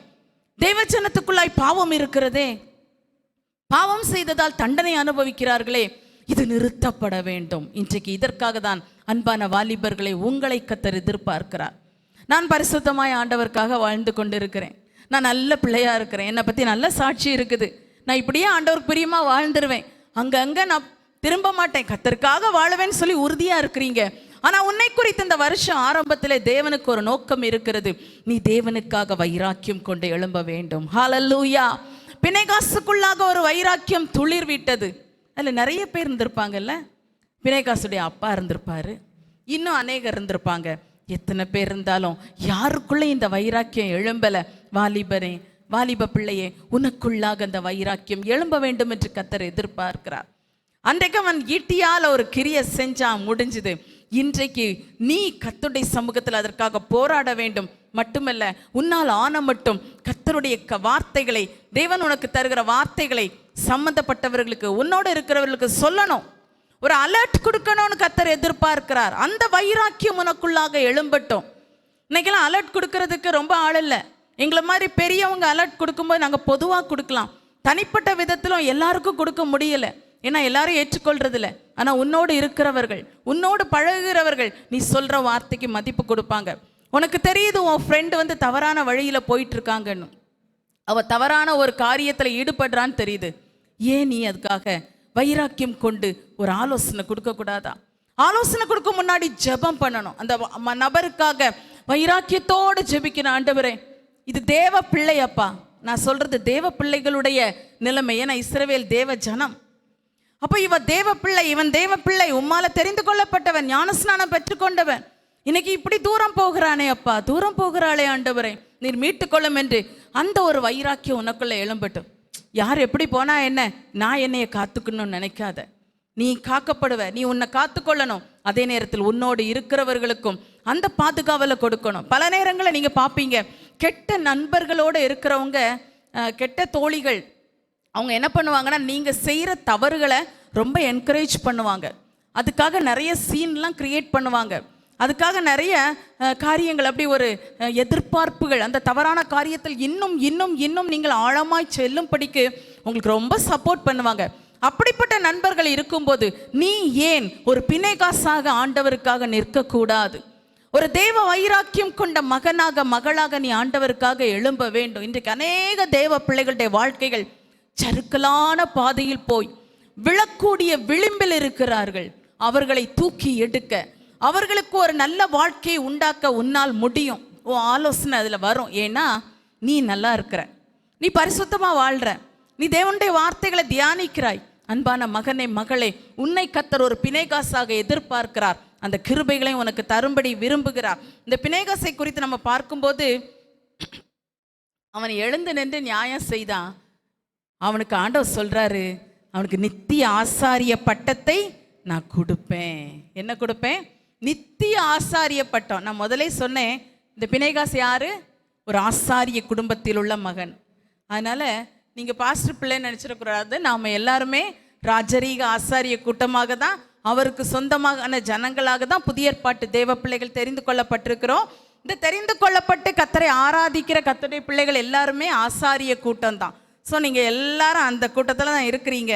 தேவஜனத்துக்குள்ளாய் பாவம் இருக்கிறதே, பாவம் செய்ததால் தண்டனை அனுபவிக்கிறார்களே, இது நிறுத்தப்பட வேண்டும். இன்றைக்கு இதற்காக தான் அன்பான வாலிபர்களை உங்களை கர்த்தர் எதிர்பார்க்கிறார். நான் பரிசுத்தமாய் ஆண்டவருக்காக வாழ்ந்து கொண்டிருக்கிறேன். நான் நல்ல பிள்ளையா இருக்கிறேன். என்னை பற்றி நல்ல சாட்சி இருக்குது. நான் இப்படியே ஆண்டவருக்கு பிரியமா வாழ்ந்துருவேன். அங்கங்க நான் திரும்ப மாட்டேன், கர்த்தருக்காக வாழவேன்னு சொல்லி உறுதியா இருக்கிறீங்க. ஆனா உன்னை குறித்து இந்த வருஷம் ஆரம்பத்தில் தேவனுக்கு ஒரு நோக்கம் இருக்கிறது. நீ தேவனுக்காக வைராக்கியம் கொண்டு எழும்ப வேண்டும். ஹல்லேலூயா. பினெகாசுக்குள்ளாக ஒரு வைராக்கியம் துளிர் விட்டது. அதுல நிறைய பேர் இருந்திருப்பாங்கல்ல. பினெகாசுடைய அப்பா இருந்திருப்பாரு, இன்னும் அநேகர் இருந்திருப்பாங்க. எத்தனை பேர் இருந்தாலும் யாருக்குள்ள இந்த வைராக்கியம் எழும்பல? வாலிபரே, வாலிப பிள்ளையே, உனக்குள்ளாக அந்த வைராக்கியம் எழும்ப வேண்டும் என்று கர்த்தர் எதிர்பார்க்கிறார். அன்றைக்கு அவன் ஈட்டியால் ஒரு கிரியை செஞ்சான், முடிஞ்சுது. இன்றைக்கு நீ கர்த்தருடைய சமூகத்தில் அதற்காக போராட வேண்டும். மட்டுமல்ல, உன்னால் ஆன மட்டும் கர்த்தருடைய வார்த்தைகளை, தேவன் உனக்கு தருகிற வார்த்தைகளை சம்பந்தப்பட்டவர்களுக்கு, உன்னோடு இருக்கிறவர்களுக்கு சொல்லணும். ஒரு அலர்ட் கொடுக்கணும்னு கர்த்தர் எதிர்பார்க்கிறார். அந்த வைராக்கியம் உனக்குள்ளாக எழும்பட்டும். இன்னைக்கெல்லாம் அலர்ட் கொடுக்கறதுக்கு ரொம்ப ஆள் இல்லை. எங்களை மாதிரி பெரியவங்க அலர்ட் கொடுக்கும்போது நாங்கள் பொதுவாக கொடுக்கலாம், தனிப்பட்ட விதத்திலும் எல்லாருக்கும் கொடுக்க முடியலை. ஏன்னா எல்லாரும் ஏற்றுக்கொள்றது இல்லை. ஆனால் உன்னோடு இருக்கிறவர்கள், உன்னோடு பழகுகிறவர்கள் நீ சொல்கிற வார்த்தைக்கு மதிப்பு கொடுப்பாங்க. உனக்கு தெரியுது உன் ஃப்ரெண்டு தவறான வழியில் போயிட்டு இருக்காங்கன்னு, அவள் தவறான ஒரு காரியத்தில் ஈடுபடுறான்னு தெரியுது. ஏன் நீ அதுக்காக வைராக்கியம் கொண்டு ஒரு ஆலோசனை கொடுக்கக்கூடாதா? ஆலோசனை கொடுக்க முன்னாடி ஜெபம் பண்ணணும். அந்த நபருக்காக வைராக்கியத்தோடு ஜெபிக்கணும். ஆண்டவரே, இது தேவ பிள்ளையப்பா. நான் சொல்றது தேவ பிள்ளைகளுடைய நிலைமை. ஏன்னா இஸ்ரவேல் தேவ ஜனம். அப்போ இவன் தேவ பிள்ளை, இவன் தேவ பிள்ளை, உம்மால தெரிந்து கொள்ளப்பட்டவன், ஞானஸ்நானம் பெற்றுக்கொண்டவன். இன்னைக்கு இப்படி தூரம் போகிறானே அப்பா, தூரம் போகிறாளே ஆண்டவரே, நீர் மீட்டுக்கொள்ளும் என்று அந்த ஒரு வைராக்கியம் உனக்குள்ள எழும்பட்டும். யார் எப்படி போனா என்ன, நான் என்னைய காத்துக்கணும்னு நினைக்காத. நீ காக்கப்படுவ, நீ உன்னை காத்துக்கொள்ளணும். அதே நேரத்தில் உன்னோடு இருக்கிறவர்களுக்கும் அந்த பாதுகாவலை கொடுக்கணும். பல நேரங்களில் நீங்க பார்ப்பீங்க, கெட்ட நண்பர்களோடு இருக்கிறவங்க, கெட்ட தோழிகள், அவங்க என்ன பண்ணுவாங்கன்னா, நீங்கள் செய்கிற தவறுகளை ரொம்ப என்கரேஜ் பண்ணுவாங்க. அதுக்காக நிறைய சீன்லாம் கிரியேட் பண்ணுவாங்க. அதுக்காக நிறைய காரியங்கள், அப்படி ஒரு எதிர்பார்ப்புகள், அந்த தவறான காரியத்தில் இன்னும் இன்னும் இன்னும் நீங்கள் ஆழமாய் செல்லும்படிக்கு உங்களுக்கு ரொம்ப சப்போர்ட் பண்ணுவாங்க. அப்படிப்பட்ட நண்பர்கள் இருக்கும்போது நீ ஏன் ஒரு பினெகாசாக ஆண்டவருக்காக நிற்கக்கூடாது? ஒரு தேவ வைராக்கியம் கொண்ட மகனாக, மகளாக நீ ஆண்டவருக்காக எழும்ப வேண்டும். இன்றைக்கு அநேக தேவ பிள்ளைகளுடைய வாழ்க்கைகள் சறுக்கலான பாதையில் போய் விழக்கூடிய விளிம்பில் இருக்கிறார்கள். அவர்களை தூக்கி எடுக்க, அவர்களுக்கு ஒரு நல்ல வாழ்க்கையை உண்டாக்க உன்னால் முடியும். ஆலோசனை அதில் வரும். ஏன்னா நீ நல்லா இருக்கிற, நீ பரிசுத்தமாக வாழ்கிற, நீ தேவனுடைய வார்த்தைகளை தியானிக்கிறாய். அன்பான மகனே, மகளே, உன்னை கர்த்தர் ஒரு பினெகாசாக எதிர்பார்க்கிறார். அந்த கிருபைகளை உனக்கு தரும்படி விரும்புகிறார். இந்த பினெகாசை குறித்து நம்ம பார்க்கும்போது, அவன் எழுந்து நின்று நியாயம் செய்தான். அவனுக்கு ஆண்டவர் சொல்றாரு, அவனுக்கு நித்திய ஆசாரிய பட்டத்தை நான் கொடுப்பேன். என்ன கொடுப்பேன்? நித்திய ஆசாரிய பட்டம். நான் முதலே சொன்னேன், இந்த பினெகாஸ் யாரு? ஒரு ஆசாரிய குடும்பத்தில் உள்ள மகன். அதனால நீங்க பாஸ்டர் பிள்ளைன்னு நினைச்சிடக்கூடாது. நாம எல்லாருமே ராஜரீக ஆசாரிய கூட்டமாக தான், அவருக்கு சொந்தமான ஜனங்களாக தான் புதிய ஏற்பாட்டு தேவ பிள்ளைகள் தெரிந்து கொள்ளப்பட்டிருக்கிறோம். இந்த தெரிந்து கொள்ளப்பட்டு கர்த்தரை ஆராதிக்கிற கர்த்தருடைய பிள்ளைகள் எல்லாருமே ஆசாரிய கூட்டம் தான். ஸோ நீங்கள் எல்லாரும் அந்த கூட்டத்தில் தான் இருக்கிறீங்க.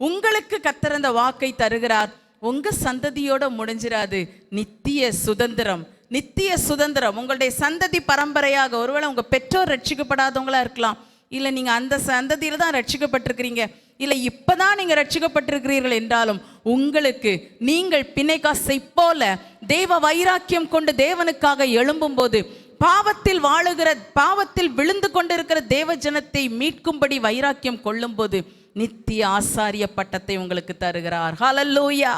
உங்களுக்கு கர்த்தர் அந்த வாக்கை தருகிறார். உங்கள் சந்ததியோட முடிஞ்சிடாது. நித்திய சுதந்திரம், நித்திய சுதந்திரம் உங்களுடைய சந்ததி பரம்பரையாக. ஒருவேளை உங்கள் பெற்றோர் ரட்சிக்கப்படாதவங்களா இருக்கலாம், இல்லை நீங்கள் அந்த சந்ததியில் தான் ரட்சிக்கப்பட்டிருக்கிறீங்க, இல்லை இப்பதான் நீங்க ரட்சிக்கப்பட்டிருக்கிறீர்கள் என்றாலும் உங்களுக்கு நீங்கள் பிணைகாசை போல தேவ வைராக்கியம் கொண்டு தேவனுக்காக எழும்பும் போது பாவத்தில் விழுந்து கொண்டிருக்கிற தேவ ஜனத்தை மீட்கும்படி வைராக்கியம் கொள்ளும் போது நித்திய ஆசாரிய பட்டத்தை உங்களுக்கு தருகிறார். ஹல்லேலூயா,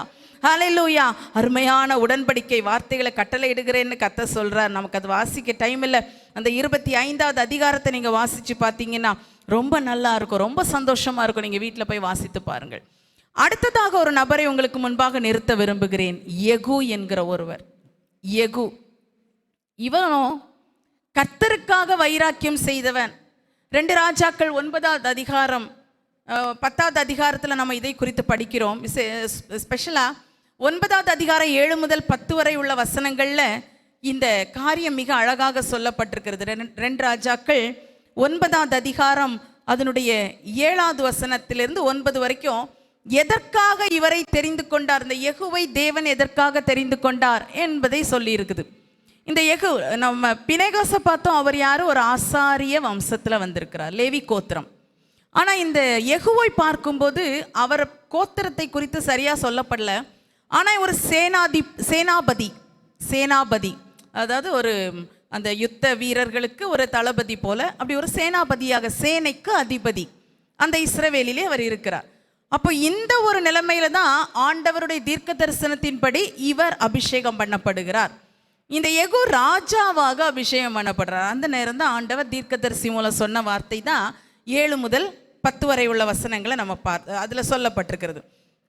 ஹல்லேலூயா. அருமையான உடன்படிக்கை வார்த்தைகளை கட்டளை இடுகிறேன்னு கர்த்தர் சொல்றார். நமக்கு அது வாசிக்க டைம் இல்லை. அந்த 25வது அதிகாரத்தை நீங்க வாசிச்சு பார்த்தீங்கன்னா ரொம்ப நல்லா இருக்கும், ரொம்ப சந்தோஷமா இருக்கும். நீங்க வீட்டில் போய் வாசித்து பாருங்கள். அடுத்ததாக ஒரு நபரை உங்களுக்கு முன்பாக நிறுத்த விரும்புகிறேன். யெகூ என்கிற ஒருவர். யெகூ இவனும் கர்த்தருக்காக வைராக்கியம் செய்தவன். 2 ராஜாக்கள் 9வது அதிகாரம் 10வது அதிகாரத்தில் நம்ம இதை குறித்து படிக்கிறோம். ஸ்பெஷலாக 9வது அதிகாரம் 7 முதல் 10 வரை உள்ள வசனங்களில் இந்த காரியம் மிக அழகாக சொல்லப்பட்டிருக்கிறது. 2 ராஜாக்கள் 9வது அதிகாரம் அதனுடைய 7வது வசனத்திலிருந்து 9 வரைக்கும் எதற்காக இவரை தெரிந்து கொண்டார், இந்த யெகூவை தேவன் எதற்காக தெரிந்து கொண்டார் என்பதை சொல்லி இருக்குது. இந்த யெகூ நம்ம பிணைகாசை பார்த்தோம், அவர் யாரு, ஒரு ஆசாரிய வம்சத்தில் வந்திருக்கிறார், லேவி கோத்திரம். ஆனால் இந்த யெகூவை பார்க்கும்போது அவர் கோத்திரத்தை குறித்து சரியாக சொல்லப்படல. ஆனால் ஒரு சேனாபதி, அதாவது ஒரு அந்த யுத்த வீரர்களுக்கு ஒரு தளபதி போல, அப்படி ஒரு சேனாபதியாக, சேனைக்கு அதிபதி அந்த இஸ்ரவேலிலே அவர் இருக்கிறார். அப்போ இந்த ஒரு நிலைமையில தான் ஆண்டவருடைய தீர்க்க தரிசனத்தின்படி இவர் அபிஷேகம் பண்ணப்படுகிறார். இந்த யெகூ ராஜாவாக அபிஷேகம் பண்ணப்படுறார். அந்த நேரம் தான் ஆண்டவர் தீர்க்கதரிசி மூலம் சொன்ன வார்த்தை தான் 7 முதல் 10 வரை உள்ள வசனங்களை நம்ம அதில் சொல்லப்பட்டிருக்கிறது.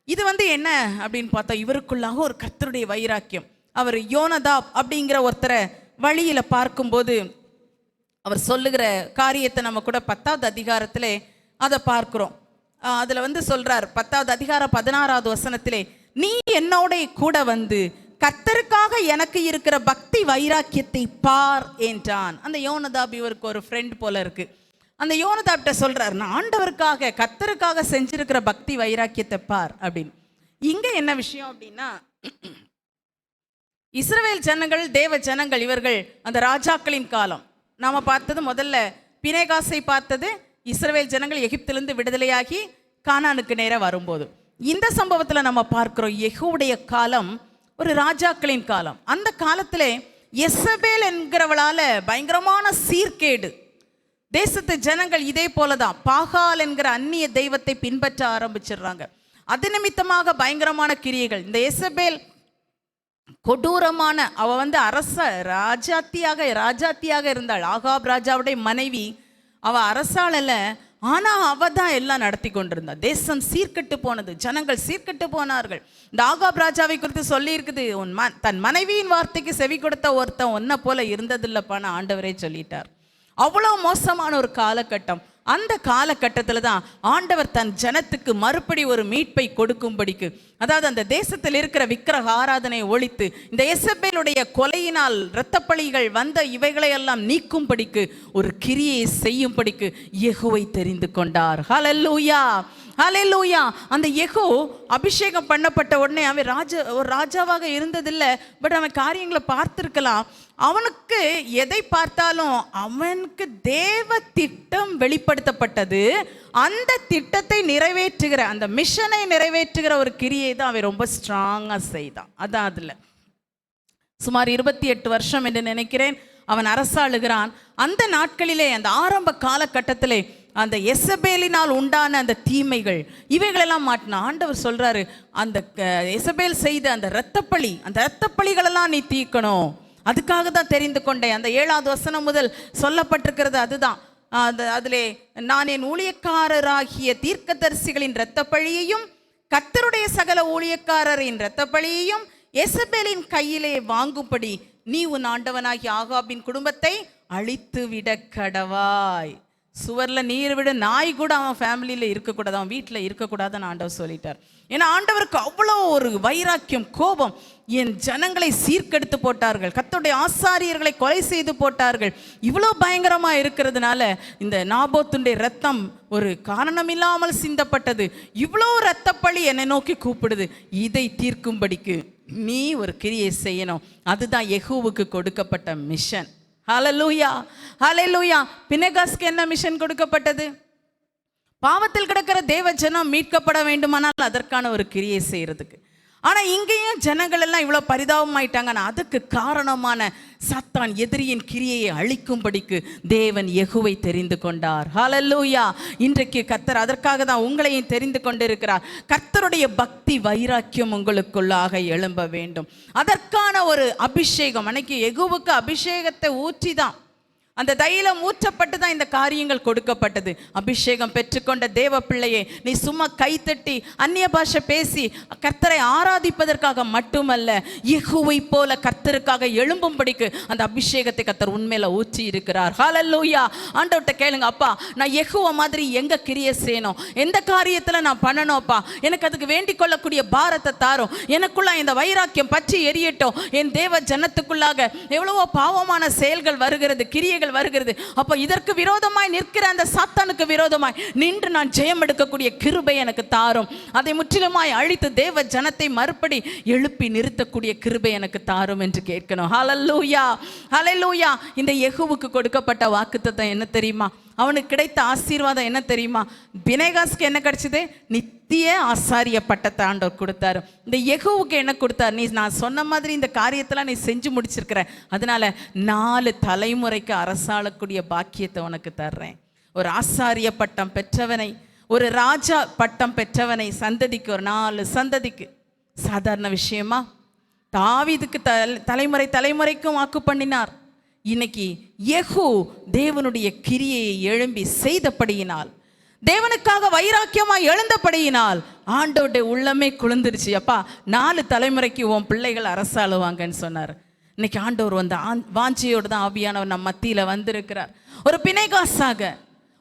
இது என்ன அப்படின்னு பார்த்தா, இவருக்குள்ளாக ஒரு கர்த்தருடைய வைராக்கியம். அவர் யோனதாப் அப்படிங்கிற ஒருத்தரை வழியில் பார்க்கும்போது அவர் சொல்லுகிற காரியத்தை நம்ம கூட 10வது அதிகாரத்திலே அதை பார்க்கிறோம். அதில் சொல்றார், 10வது அதிகாரம் 16வது வசனத்திலே, நீ என்னோட கூட வந்து கர்த்தருக்காக எனக்கு இருக்கிற பக்தி வைராக்கியத்தை பார் என்றான். அந்த யோனதாப் இவருக்கு ஒரு ஃப்ரெண்ட் போல இருக்கு. அந்த யோனதாப்கிட்ட சொல்றார், நான் ஆண்டவருக்காக கர்த்தருக்காக செஞ்சிருக்கிற பக்தி வைராக்கியத்தை பார் அப்படின்னு. இங்க என்ன விஷயம் அப்படின்னா, இஸ்ரவேல் ஜனங்கள், தேவ ஜனங்கள், இவர்கள் அந்த ராஜாக்களின் காலம். நாம பார்த்தது முதல்ல பிணைகாசை பார்த்தது இஸ்ரவேல் ஜனங்கள் எகிப்திலிருந்து விடுதலையாகி கானானுக்கு நேராக வரும்போது. இந்த சம்பவத்தில் நம்ம பார்க்கிறோம் யெகூவுடைய காலம் ஒரு ராஜாக்களின் காலம். அந்த காலத்திலே யெசபேல் என்கிறவளால பயங்கரமான சீர்கேடு. தேசத்து ஜனங்கள் இதே போலதான் பாகால் என்கிற அந்நிய தெய்வத்தை பின்பற்ற ஆரம்பிச்சிடுறாங்க. அது நிமித்தமாக பயங்கரமான கிரியைகள். இந்த யெசபேல் கொடூரமான, அவ ராஜாத்தியாக இருந்தாள். ஆகாப் ராஜாவுடைய மனைவி. அவ அரசாளல, ஆனா அவ தான் எல்லாம் நடத்தி கொண்டிருந்தா. தேசம் சீர்கெட்டு போனது, ஜனங்கள் சீர்கெட்டு போனார்கள். இந்த ஆகாப் ராஜாவை குறித்து சொல்லி இருக்குது, தன் மனைவியின் வார்த்தைக்கு செவி கொடுத்த ஒருத்தன் ஒன்ன போல இருந்ததில்லப்பான்னு ஆண்டவரே சொல்லிட்டார். அவ்வளோ மோசமான ஒரு காலகட்டம். அந்த காலகட்டத்தில் தான் ஆண்டவர் தன் ஜனத்துக்கு மறுபடி ஒரு மீட்பை கொடுக்கும்படிக்கு, அதாவது அந்த தேசத்தில் இருக்கிற விக்கிரக ஆராதனையை ஒழித்து இந்த யெசபேலுடைய கொலையினால் இரத்தப்பழிகள் வந்த இவைகளையெல்லாம் நீக்கும்படிக்கு ஒரு கிரியை செய்யும்படிக்கு யெகூவை தெரிந்து கொண்டார். ஹல்லேலூயா, ஹல்லேலூயா. அந்த யெகூ அபிஷேகம் பண்ணப்பட்ட உடனே அவன் ஒரு ராஜாவாக இருந்ததில்லை. பட் அவன் காரியங்களை பார்த்திருக்கலாம். அவனுக்கு எதை பார்த்தாலும் அவனுக்கு தேவ திட்டம் வெளிப்படுத்தப்பட்டது. அந்த திட்டத்தை நிறைவேற்றுகிற, அந்த மிஷனை நிறைவேற்றுகிற ஒரு கிரியை தான் அவன் ரொம்ப ஸ்ட்ராங்காக செய்தான். அதான் அதில் சுமார் 28 வருஷம் என்று நினைக்கிறேன் அவன் அரசாளுகிறான். அந்த நாட்களிலே, அந்த ஆரம்ப காலகட்டத்திலே அந்த யெசபேலினால் உண்டான அந்த தீமைகள் இவைகளெல்லாம் மாட்டின ஆண்டவர் சொல்றாரு, அந்த யெசபேல் செய்த அந்த இரத்தப்பழி, அந்த இரத்தப்பழிகளெல்லாம் நீ தீர்க்கணும். அதுக்காக தான் தெரிந்து கொண்டேன். அந்த 7வது வசனம் முதல் சொல்லப்பட்டிருக்கிறது அதுதான். அதிலே, நான் என் ஊழியக்காரராகிய தீர்க்கதரிசிகளின் இரத்தப்பழியையும் கர்த்தருடைய சகல ஊழியக்காரரின் இரத்தப்பழியையும் யெசபேலின் கையிலே வாங்கும்படி நீ உன் ஆண்டவனாகிய ஆகாபின் குடும்பத்தை அழித்து விட கடவாய். சுவரில் நீர் விட நாய் கூட அவன் ஃபேமிலியில் இருக்கக்கூடாது, அவன் வீட்டில் இருக்கக்கூடாதுன்னு ஆண்டவர் சொல்லிட்டார். ஏன்னா ஆண்டவருக்கு அவ்வளோ ஒரு வைராக்கியம், கோபம். என் ஜனங்களை சீர்கெடுத்து போட்டார்கள், கர்த்தருடைய ஆசாரியர்களை கொலை செய்து போட்டார்கள். இவ்வளோ பயங்கரமாக இருக்கிறதுனால இந்த நாபோத்துடைய ரத்தம் ஒரு காரணமில்லாமல் சிந்தப்பட்டது. இவ்வளோ இரத்தப்பழி என்னை நோக்கி கூப்பிடுது. இதை தீர்க்கும்படிக்கு நீ ஒரு கிரியை செய்யணும். அதுதான் யெகூவுக்கு கொடுக்கப்பட்ட மிஷன். ஹல்லேலூயா, ஹல்லேலூயா. பினெகாஸ்க்கு என்ன மிஷன் கொடுக்கப்பட்டது? பாவத்தில் கிடக்கிற தேவ ஜனம் மீட்கப்பட வேண்டுமானால் அதற்கான ஒரு கிரியை செய்யறதுக்கு. ஆனா இங்கேயும் ஜனங்கள் எல்லாம் இவ்வளவு பரிதாபமாயிட்டாங்கன்னா அதுக்கு காரணமான சாத்தான் எதிரியின் கிரியையை அழிக்கும்படிக்கு தேவன் யெகூவை தெரிந்து கொண்டார். ஹல்லேலூயா. இன்றைக்கு கர்த்தர் அதற்காக தான் உங்களையும் தெரிந்து கொண்டிருக்கிறார். கர்த்தருடைய பக்தி வைராக்கியம் உங்களுக்குள்ளாக எழும்ப வேண்டும். அதற்கான ஒரு அபிஷேகம், அன்னைக்கு யெகூவுக்கு அபிஷேகத்தை ஊற்றி தான், அந்த தைலம் ஊற்றப்பட்டு தான் இந்த காரியங்கள் கொடுக்கப்பட்டது. அபிஷேகம் பெற்றுக்கொண்ட தேவ பிள்ளையே, நீ சும்மா கைத்தட்டி அந்நிய பாஷை பேசி கர்த்தரை ஆராதிப்பதற்காக மட்டுமல்ல, யெகூவை போல கர்த்தருக்காக எழும்பும்படிக்கு அந்த அபிஷேகத்தை கர்த்தர் உண்மையில ஊற்றி இருக்கிறார். ஹல்லேலூயா. ஆண்டவர்கிட்ட கேளுங்க, அப்பா நான் யெகூவ மாதிரி எங்க கிரியை செய்யணும், எந்த காரியத்துல நான் பண்ணணும்ப்பா, எனக்கு அதுக்கு வேண்டிக் கொள்ளக்கூடிய பாரத்தை தாரும், எனக்குள்ள இந்த வைராக்கியம் பற்றி எரியட்டும். என் தேவ ஜனத்துக்குள்ளாக எவ்வளவோ பாவமான செயல்கள் வருகிறது, கிரியைகள் வருகிறது. அப்ப இதற்கு விரோதமாய் நிற்கிற அந்த சாத்தானுக்கு விரோதமாய் நின்று நான் ஜெயம் எடுக்கக்கூடிய கிருபை எனக்கு தாரும். அதை முற்றிலுமாய் அழித்து தேவ ஜனத்தை மறுபடி எழுப்பி நிறுத்தக்கூடிய கிருபை எனக்கு தாரும் என்று கேட்கணும். ஹல்லேலூயா, ஹல்லேலூயா. இந்த யெகூவுக்கு கொடுக்கப்பட்ட வாக்குத்தத்தம் என்ன தெரியுமா? அவனுக்கு கிடைத்த ஆசீர்வாதம் என்ன தெரியுமா? பினேகாஸ்க்கு என்ன கிடைச்சது? நித்திய ஆசாரிய பட்டத்தை ஆண்டவர் கொடுத்தாரு. இந்த யெகூவுக்கு என்ன கொடுத்தார்? நீ நான் சொன்ன மாதிரி இந்த காரியத்தெல்லாம் நீ செஞ்சு முடிச்சிருக்கிற, அதனால 4 தலைமுறைக்கு அரசாளக்கூடிய பாக்கியத்தை உனக்கு தர்றேன். ஒரு ஆசாரிய பட்டம் பெற்றவனை, ஒரு ராஜா பட்டம் பெற்றவனை சந்ததிக்கு, ஒரு 4 சந்ததிக்கு சாதாரண விஷயமா? தாவீதுக்கு தலைமுறை தலைமுறைக்கும் வாக்கு பண்ணினார். இன்னைக்கு யெகூ தேவனுடைய கிரியையை எழும்பி செய்தபடியினால், தேவனுக்காக வைராக்கியமாய் எழுந்தபடியினால் ஆண்டவருடைய உள்ளமே குளிர்ந்துருச்சு. அப்பா 4 தலைமுறைக்கு உன் பிள்ளைகள் அரசாளுவாங்கன்னு சொன்னார். இன்னைக்கு ஆண்டவர் வந்து வாஞ்சியோடு தான் ஆவியானவர் நம் மத்தியில வந்திருக்கிறார். ஒரு பினேகாஸாக,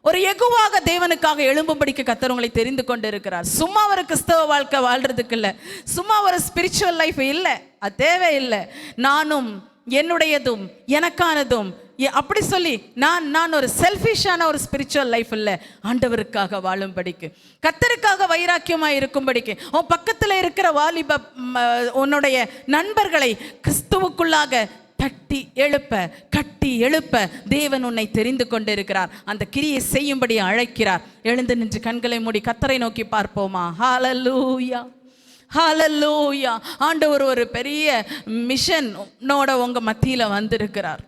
ஒரு யெகூவாக தேவனுக்காக எழும்பும்படிக்கு கர்த்தர் உங்களை தெரிந்து கொண்டு இருக்கிறார். சும்மா ஒரு கிறிஸ்தவ வாழ்க்கை வாழ்றதுக்கு இல்லை, சும்மா ஒரு ஸ்பிரிச்சுவல் லைஃப் இல்லை, அது தேவையில்லை. நானும் என்னுடையதும் எனக்கானதும் அப்படி சொல்லி நான் ஒரு செல்ஃபிஷான ஒரு ஸ்பிரிச்சுவல் லைஃப் இல்லை, ஆண்டவருக்காக வாழும்படிக்கு, கர்த்தருக்காக வைராக்கியமாக இருக்கும்படிக்கு. உன் பக்கத்தில் இருக்கிற வாலிப உன்னுடைய நண்பர்களை கிறிஸ்துவுக்குள்ளாக தட்டி எழுப்ப, கட்டி எழுப்ப தேவன் உன்னை தெரிந்து கொண்டு இருக்கிறார். அந்த கிரியை செய்யும்படி அழைக்கிறார். எழுந்து நின்று கண்களை மூடி கர்த்தரை நோக்கி பார்ப்போமா? ஹல்லேலூயா, ஹல்லேலூயா. ஆண்டவர் ஒரு பெரிய மிஷனோட உங்க மத்தியில வந்திருக்கிறார்.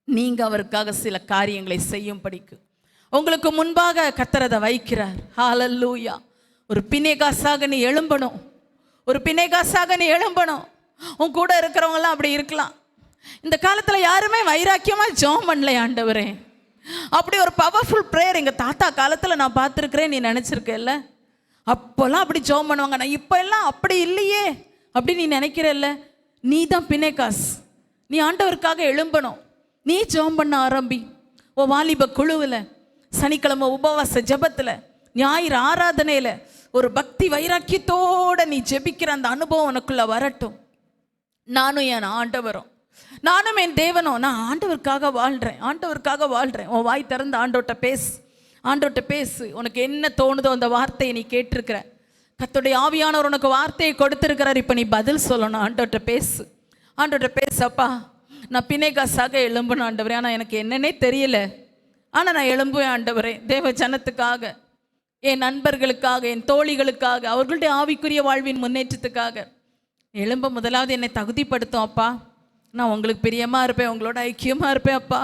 நீங்க அவருக்காக சில காரியங்களை செய்யும்படிக்கு உங்களுக்கு முன்பாக கர்த்தர் அதை வைக்கிறார். ஹல்லேலூயா. ஒரு பினேகாஸாக நீ எழும்பணும், ஒரு பினேகாஸாக நீ எழும்பணும். உன் கூட இருக்கிறவங்களாம் அப்படி இருக்கலாம். இந்த காலத்துல யாருமே வைராக்கியமா ஜெபம் பண்ணல. ஆண்டவரே, அப்படி ஒரு பவர்ஃபுல் ப்ரேயர் எங்க தாத்தா காலத்துல நான் பார்த்துருக்கிறேன். நீ நினைச்சிருக்கல? அப்போல்லாம் அப்படி ஜெபம் பண்ணுவாங்க. நான் இப்போ எல்லாம் அப்படி இல்லையே அப்படி நீ நினைக்கிறல்ல? நீ தான் பினேகாஸ். நீ ஆண்டவருக்காக எழும்பணும். நீ ஜெபம் பண்ண ஆரம்பி. ஓ வாலிப குழுவில், சனிக்கிழமை உபவாச ஜெபத்தில், ஞாயிறு ஆராதனையில் ஒரு பக்தி வைராக்கியத்தோட நீ ஜெபிக்கிற அந்த அனுபவம் உனக்குள்ள வரட்டும். நானும் என் ஆண்டவரும், நானும் என் தேவனும், நான் ஆண்டவருக்காக வாழ்கிறேன், ஆண்டவருக்காக வாழ்கிறேன். உன் வாய் திறந்து ஆண்டவர்கிட்ட பேசு, ஆண்டவர்கிட்ட பேசு. உனக்கு என்ன தோணுதோ அந்த வார்த்தையை நீ கேட்டிருக்கிற. கர்த்தருடைய ஆவியானவர் உனக்கு வார்த்தையை கொடுத்திருக்கிறார். இப்போ நீ பதில் சொல்லணும். ஆண்டவர்கிட்ட பேசு, ஆண்டவர்கிட்ட பேசு. அப்பா நான் பினேகாஸாக எழும்பணும் ஆண்டவரே, ஆனால் எனக்கு என்னன்னே தெரியல, ஆனால் நான் எழும்புவேன் ஆண்டவரே. தேவ ஜனத்துக்காக, என் நண்பர்களுக்காக, என் தோழிகளுக்காக, அவர்களுடைய ஆவிக்குரிய வாழ்வின் முன்னேற்றத்துக்காக எழும்ப முதலாவது என்னை தகுதிப்படுத்தும் அப்பா. நான் உங்களுக்கு பிரியமாக இருப்பேன், உங்களோட ஐக்கியமாக இருப்பேன் அப்பா.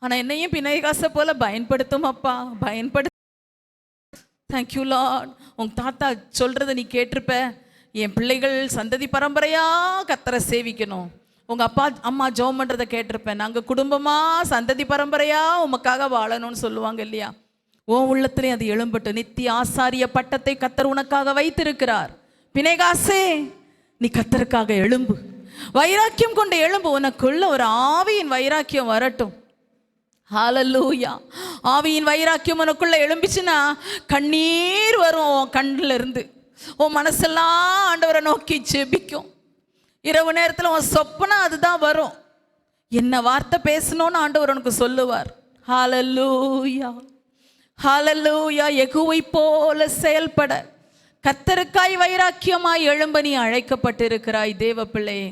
ஆனால் என்னையும் பினேகாஸை போல பயன்படுத்தும் அப்பா, பயன்படுத்த. Thank you Lord. உங்க தாத்தா சொல்றதை நீ கேட்டிருப்ப, என் பிள்ளைகள் சந்ததி பரம்பரையா கர்த்தரை சேவிக்கணும். உங்க அப்பா அம்மா ஜெபம் பண்றதை கேட்டிருப்பேன், நாங்கள் குடும்பமா சந்ததி பரம்பரையா உமக்காக வாழணும்னு சொல்லுவாங்க இல்லையா? உன் உள்ளத்திலே அது எழும்பட்டு. நித்திய ஆசாரிய பட்டத்தை கர்த்தர் உனக்காக வைத்திருக்கிறார். பினேகாசே, நீ கர்த்தருக்காக எழும்பு, வைராக்கியம் கொண்டு எழும்பு. உனக்குள்ள ஒரு ஆவியின் வைராக்கியம் வரட்டும். ஹல்லேலூயா. ஆவியின் வைராக்கியம் உனக்குள்ள எழும்பிச்சுன்னா கண்ணீர் வரும் கண்ணில் இருந்து. உன் மனசெல்லாம் ஆண்டவரை நோக்கி ஜெபிக்கும். இரவு நேரத்தில் உன் சொப்பனா அதுதான் வரும். என்ன வார்த்தை பேசணும்னு ஆண்டவர் உனக்கு சொல்லுவார். ஹல்லேலூயா, ஹல்லேலூயா. யெகூவை போல செயல்பட கர்த்தருக்காய் வைராக்கியமாய் எழும்ப நீ அழைக்கப்பட்டிருக்கிறாய். தேவ பிள்ளையே,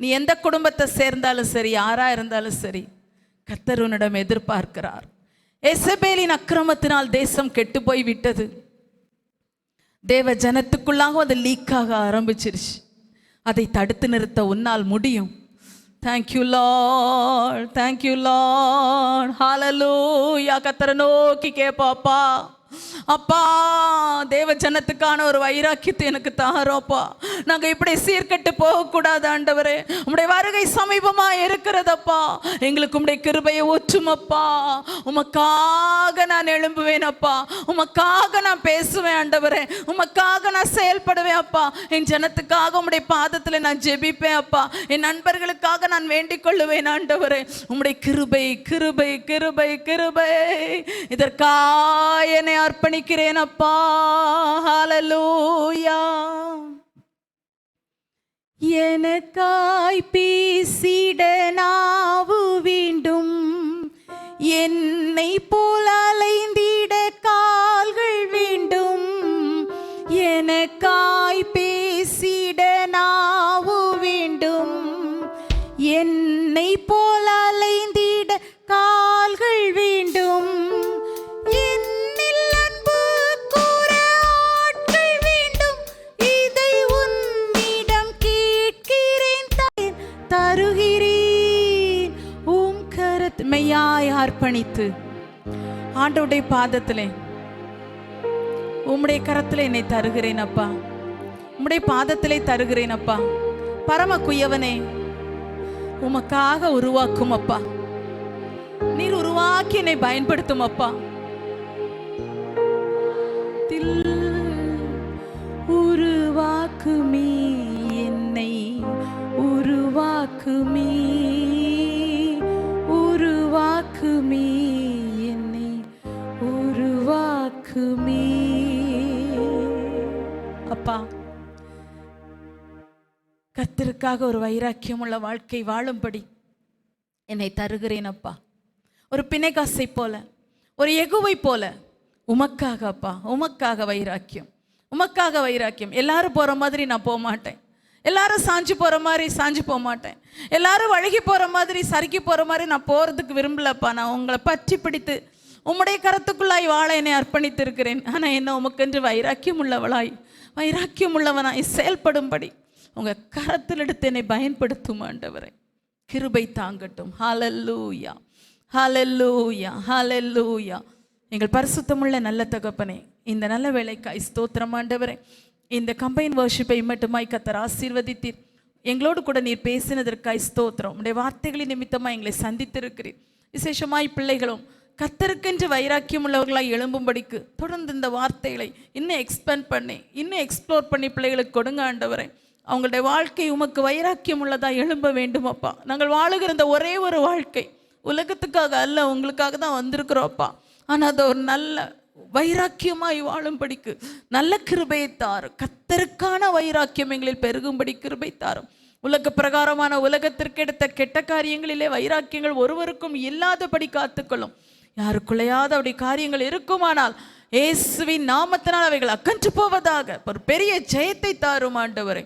நீ எந்த குடும்பத்தை சேர்ந்தாலும் சரி, யாரா இருந்தாலும் சரி, கர்த்தர் உன்னிடம் எதிர்பார்க்கிறார். எசபேலின் அக்கிரமத்தினால் தேசம் கெட்டு போய் விட்டது. தேவ ஜனத்துக்குள்ளாக அது லீக்காக ஆரம்பிச்சிருச்சு. அதை தடுத்து நிறுத்த உன்னால் முடியும். தேங்க்யூ லார்ட், தேங்க்யூ லார்ட், ஹல்லேலூயா. கர்த்தரை நோக்கி கேப்பாப்பா, அப்பா தேவ ஜனத்துக்கான ஒரு வைராக்கியத்தை எனக்கு தாரோப்பா. நாங்கள் இப்படி சீர்கட்டு போகக்கூடாது ஆண்டவரே. உம்முடைய வருகை சமீபமாக இருக்கிறதப்பா. எங்களுக்கு உம்முடைய கிருபையை ஊற்றுமப்பா. உமக்காக நான் எழும்புவேன் அப்பா. உமக்காக நான் பேசுவேன் ஆண்டவரே. உமக்காக நான் செயல்படுவேன் அப்பா. என் ஜனத்துக்காக உம்முடைய பாதத்தில் நான் ஜெபிப்பேன் அப்பா. என் நண்பர்களுக்காக நான் வேண்டிக் கொள்ளுவேன் ஆண்டவரே. உம்முடைய கிருபை கிருபை கிருபை கிருபை இதற்காக என்னை அர்ப்பணிக்கிறேன் அப்பா. ஹல்லேலூயா. எனக்காய் பேசிட நாவு வேண்டும், என்னை போல் அலைந்திட கால்கள் வேண்டும். எனக்காய் பேசிட நாவு வேண்டும், என்னை போல் அலைந்திட கால்கள் வேண்டும். மெய்யாய் அர்ப்பணித்து ஆண்டவருடைய பாதத்திலே உம்முடைய கரத்திலே என்னை தருகிறேன் அப்பா. உம்முடைய பாதத்திலே தருகிறேன் அப்பா. பரம குயவனே, உமக்காக உருவாக்கும் அப்பா. நீர் உருவாக்கி என்னை பயன்படுத்தும் அப்பா. உருவாக்குமே என்னை, உருவாக்குமே உருவாக்குமே என்னை, உருவாக்குமே அப்பா. கர்த்தருக்காக ஒரு வைராக்கியம் உள்ள வாழ்க்கை வாழும்படி என்னை தருகிறேன் அப்பா. ஒரு பிணைகாசை போல, ஒரு எகுவை போல உமக்காக அப்பா. உமக்காக வைராக்கியம், உமக்காக வைராக்கியம். எல்லாரும் போற மாதிரி நான் போக மாட்டேன். எல்லாரும் சாஞ்சு போகிற மாதிரி சாஞ்சு போக மாட்டேன். எல்லாரும் வழுகி போகிற மாதிரி சறுக்கி போகிற மாதிரி நான் போகிறதுக்கு விரும்பலப்பா. நான் உங்களை பற்றி பிடித்து உம்முடைய கரத்துக்குள்ளாய் வாழ என்னை அர்ப்பணித்து இருக்கிறேன். ஆனால் என்ன உமக்கென்று வைராக்கியம் உள்ளவளாய், வைராக்கியம் உள்ளவனாய் செயல்படும்படி உங்கள் கரத்தில் எடுத்து என்னை பயன்படுத்தும் ஆண்டவரே. கிருபை தாங்கட்டும். ஹல்லேலூயா, ஹல்லேலூயா, ஹல்லேலூயா. எங்கள் பரிசுத்தமுள்ள நல்ல தகப்பனே, இந்த நல்ல வேலைக்காய் ஸ்தோத்திரம் ஆண்டவரே. இந்த கம்பைன் வர்ஷிப்பை மட்டுமாய் கர்த்தர் ஆசீர்வதித்தீர். எங்களோடு கூட நீர் பேசினதற்காய் ஸ்தோத்திரம். உடைய வார்த்தைகளின் நிமித்தமாக எங்களை சந்தித்திருக்கிறீர். விசேஷமாய் பிள்ளைகளும் கர்த்தருக்கென்று வைராக்கியம் உள்ளவர்களாய் எழும்பும்படிக்கு தொடர்ந்து இந்த வார்த்தைகளை இன்னும் எக்ஸ்பேண்ட் பண்ணி, இன்னும் எக்ஸ்ப்ளோர் பண்ணி பிள்ளைகளுக்கு கொடுங்க ஆண்டவரே. அவங்களுடைய வாழ்க்கை உமக்கு வைராக்கியம் உள்ளதாக எழும்ப வேண்டும் அப்பா. நாங்கள் வாழுகிற இந்த ஒரே ஒரு வாழ்க்கை உலகத்துக்காக அல்ல, உங்களுக்காக தான் வந்திருக்கிறோப்பா. ஆனால் அது ஒரு நல்ல வைராக்கியமாய் வாழும்படிக்கு நல்ல கிருபையை தாரும். கர்த்தருக்கான வைராக்கியம் எங்களில் பெருகும்படி கிருபை தாரும். உலக பிரகாரமான உலகத்திற்கு எடுத்த கெட்ட காரியங்களிலே வைராக்கியங்கள் ஒருவருக்கும் இல்லாதபடி காத்துக்கொள்ளும். யாருக்குள்ளையாத அப்படி காரியங்கள் இருக்குமானால் இயேசுவின் நாமத்தினால் அவைகள் அகன்று போவதாக ஒரு பெரிய ஜெயத்தை தாரும் ஆண்டவரே.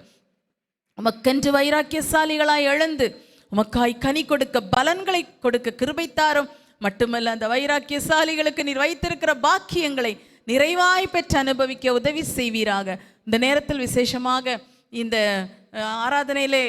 உமக்கென்று வைராக்கியசாலிகளாய் எழுந்து உமக்காய் கனி கொடுக்க பலன்களை கொடுக்க கிருபை தாரும். மட்டுமல்ல, அந்த வைராக்கியசாலிகளுக்கு நீர் வைத்திருக்கிற பாக்கியங்களை நிறைவாய் பெற்று அனுபவிக்க உதவி செய்வீராக. இந்த நேரத்தில் விசேஷமாக இந்த ஆராதனையிலே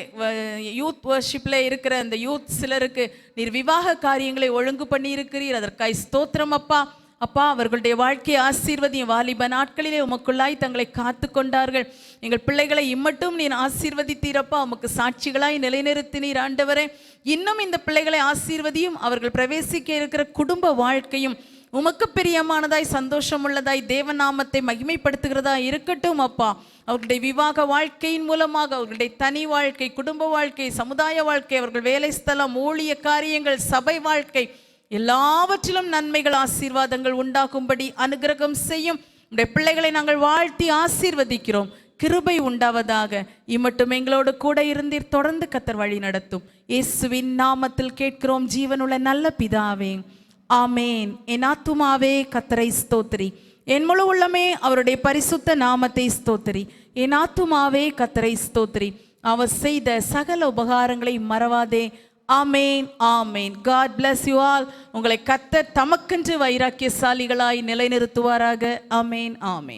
யூத் வர்ஷிப்பில் இருக்கிற இந்த யூத் சிலருக்கு நீர் விவாக காரியங்களை ஒழுங்கு பண்ணி இருக்கிறீர். அதற்காய் ஸ்தோத்திரம் அப்பா. அப்பா, அவர்களுடைய வாழ்க்கையை ஆசீர்வதியும். வாலிப நாட்களிலே உமக்குள்ளாய் தங்களை காத்து கொண்டார்கள். எங்கள் பிள்ளைகளை இம்மட்டும் நீர் ஆசீர்வதித்தீரப்பா. உமக்கு சாட்சிகளாய் நிலைநிறுத்தினீர் ஆண்டவரே. இன்னும் இந்த பிள்ளைகளை ஆசீர்வதியும். அவர்கள் பிரவேசிக்க இருக்கிற குடும்ப வாழ்க்கையும் உமக்கு பிரியமானதாய், சந்தோஷம் உள்ளதாய், தேவநாமத்தை மகிமைப்படுத்துகிறதா இருக்கட்டும் அப்பா. அவர்களுடைய விவாக வாழ்க்கையின் மூலமாக அவர்களுடைய தனி வாழ்க்கை, குடும்ப வாழ்க்கை, சமுதாய வாழ்க்கை, அவர்கள் வேலை ஸ்தலம், ஊழிய காரியங்கள், சபை வாழ்க்கை எல்லாவற்றிலும் நன்மைகள், ஆசீர்வாதங்கள் உண்டாகும்படி அனுகிரகம் செய்யும். உடைய பிள்ளைகளை நாங்கள் வாழ்த்தி ஆசீர்வதிக்கிறோம். கிருபை உண்டாவதாக. இம்மட்டும் எங்களோடு கூட இருந்தீர். தொடர்ந்து கர்த்தர் வழி நடத்தும். இயேசுவின் நாமத்தில் கேட்கிறோம் ஜீவனுள்ள நல்ல பிதாவே, ஆமேன். என் ஆத்துமாவே கர்த்தரை ஸ்தோத்திரி, என் முழு உள்ளமே அவருடைய பரிசுத்த நாமத்தை ஸ்தோத்திரி. என் ஆத்துமாவே கர்த்தரை ஸ்தோத்திரி, அவர் செய்த சகல உபகாரங்களை மறவாதே. ஆமேன் ஆமேன். God bless you all. உங்களை கர்த்தர் தமக்கென்று வைராக்கியசாலிகளாய் நிலைநிறுத்துவாராக. ஆமேன் ஆமேன்.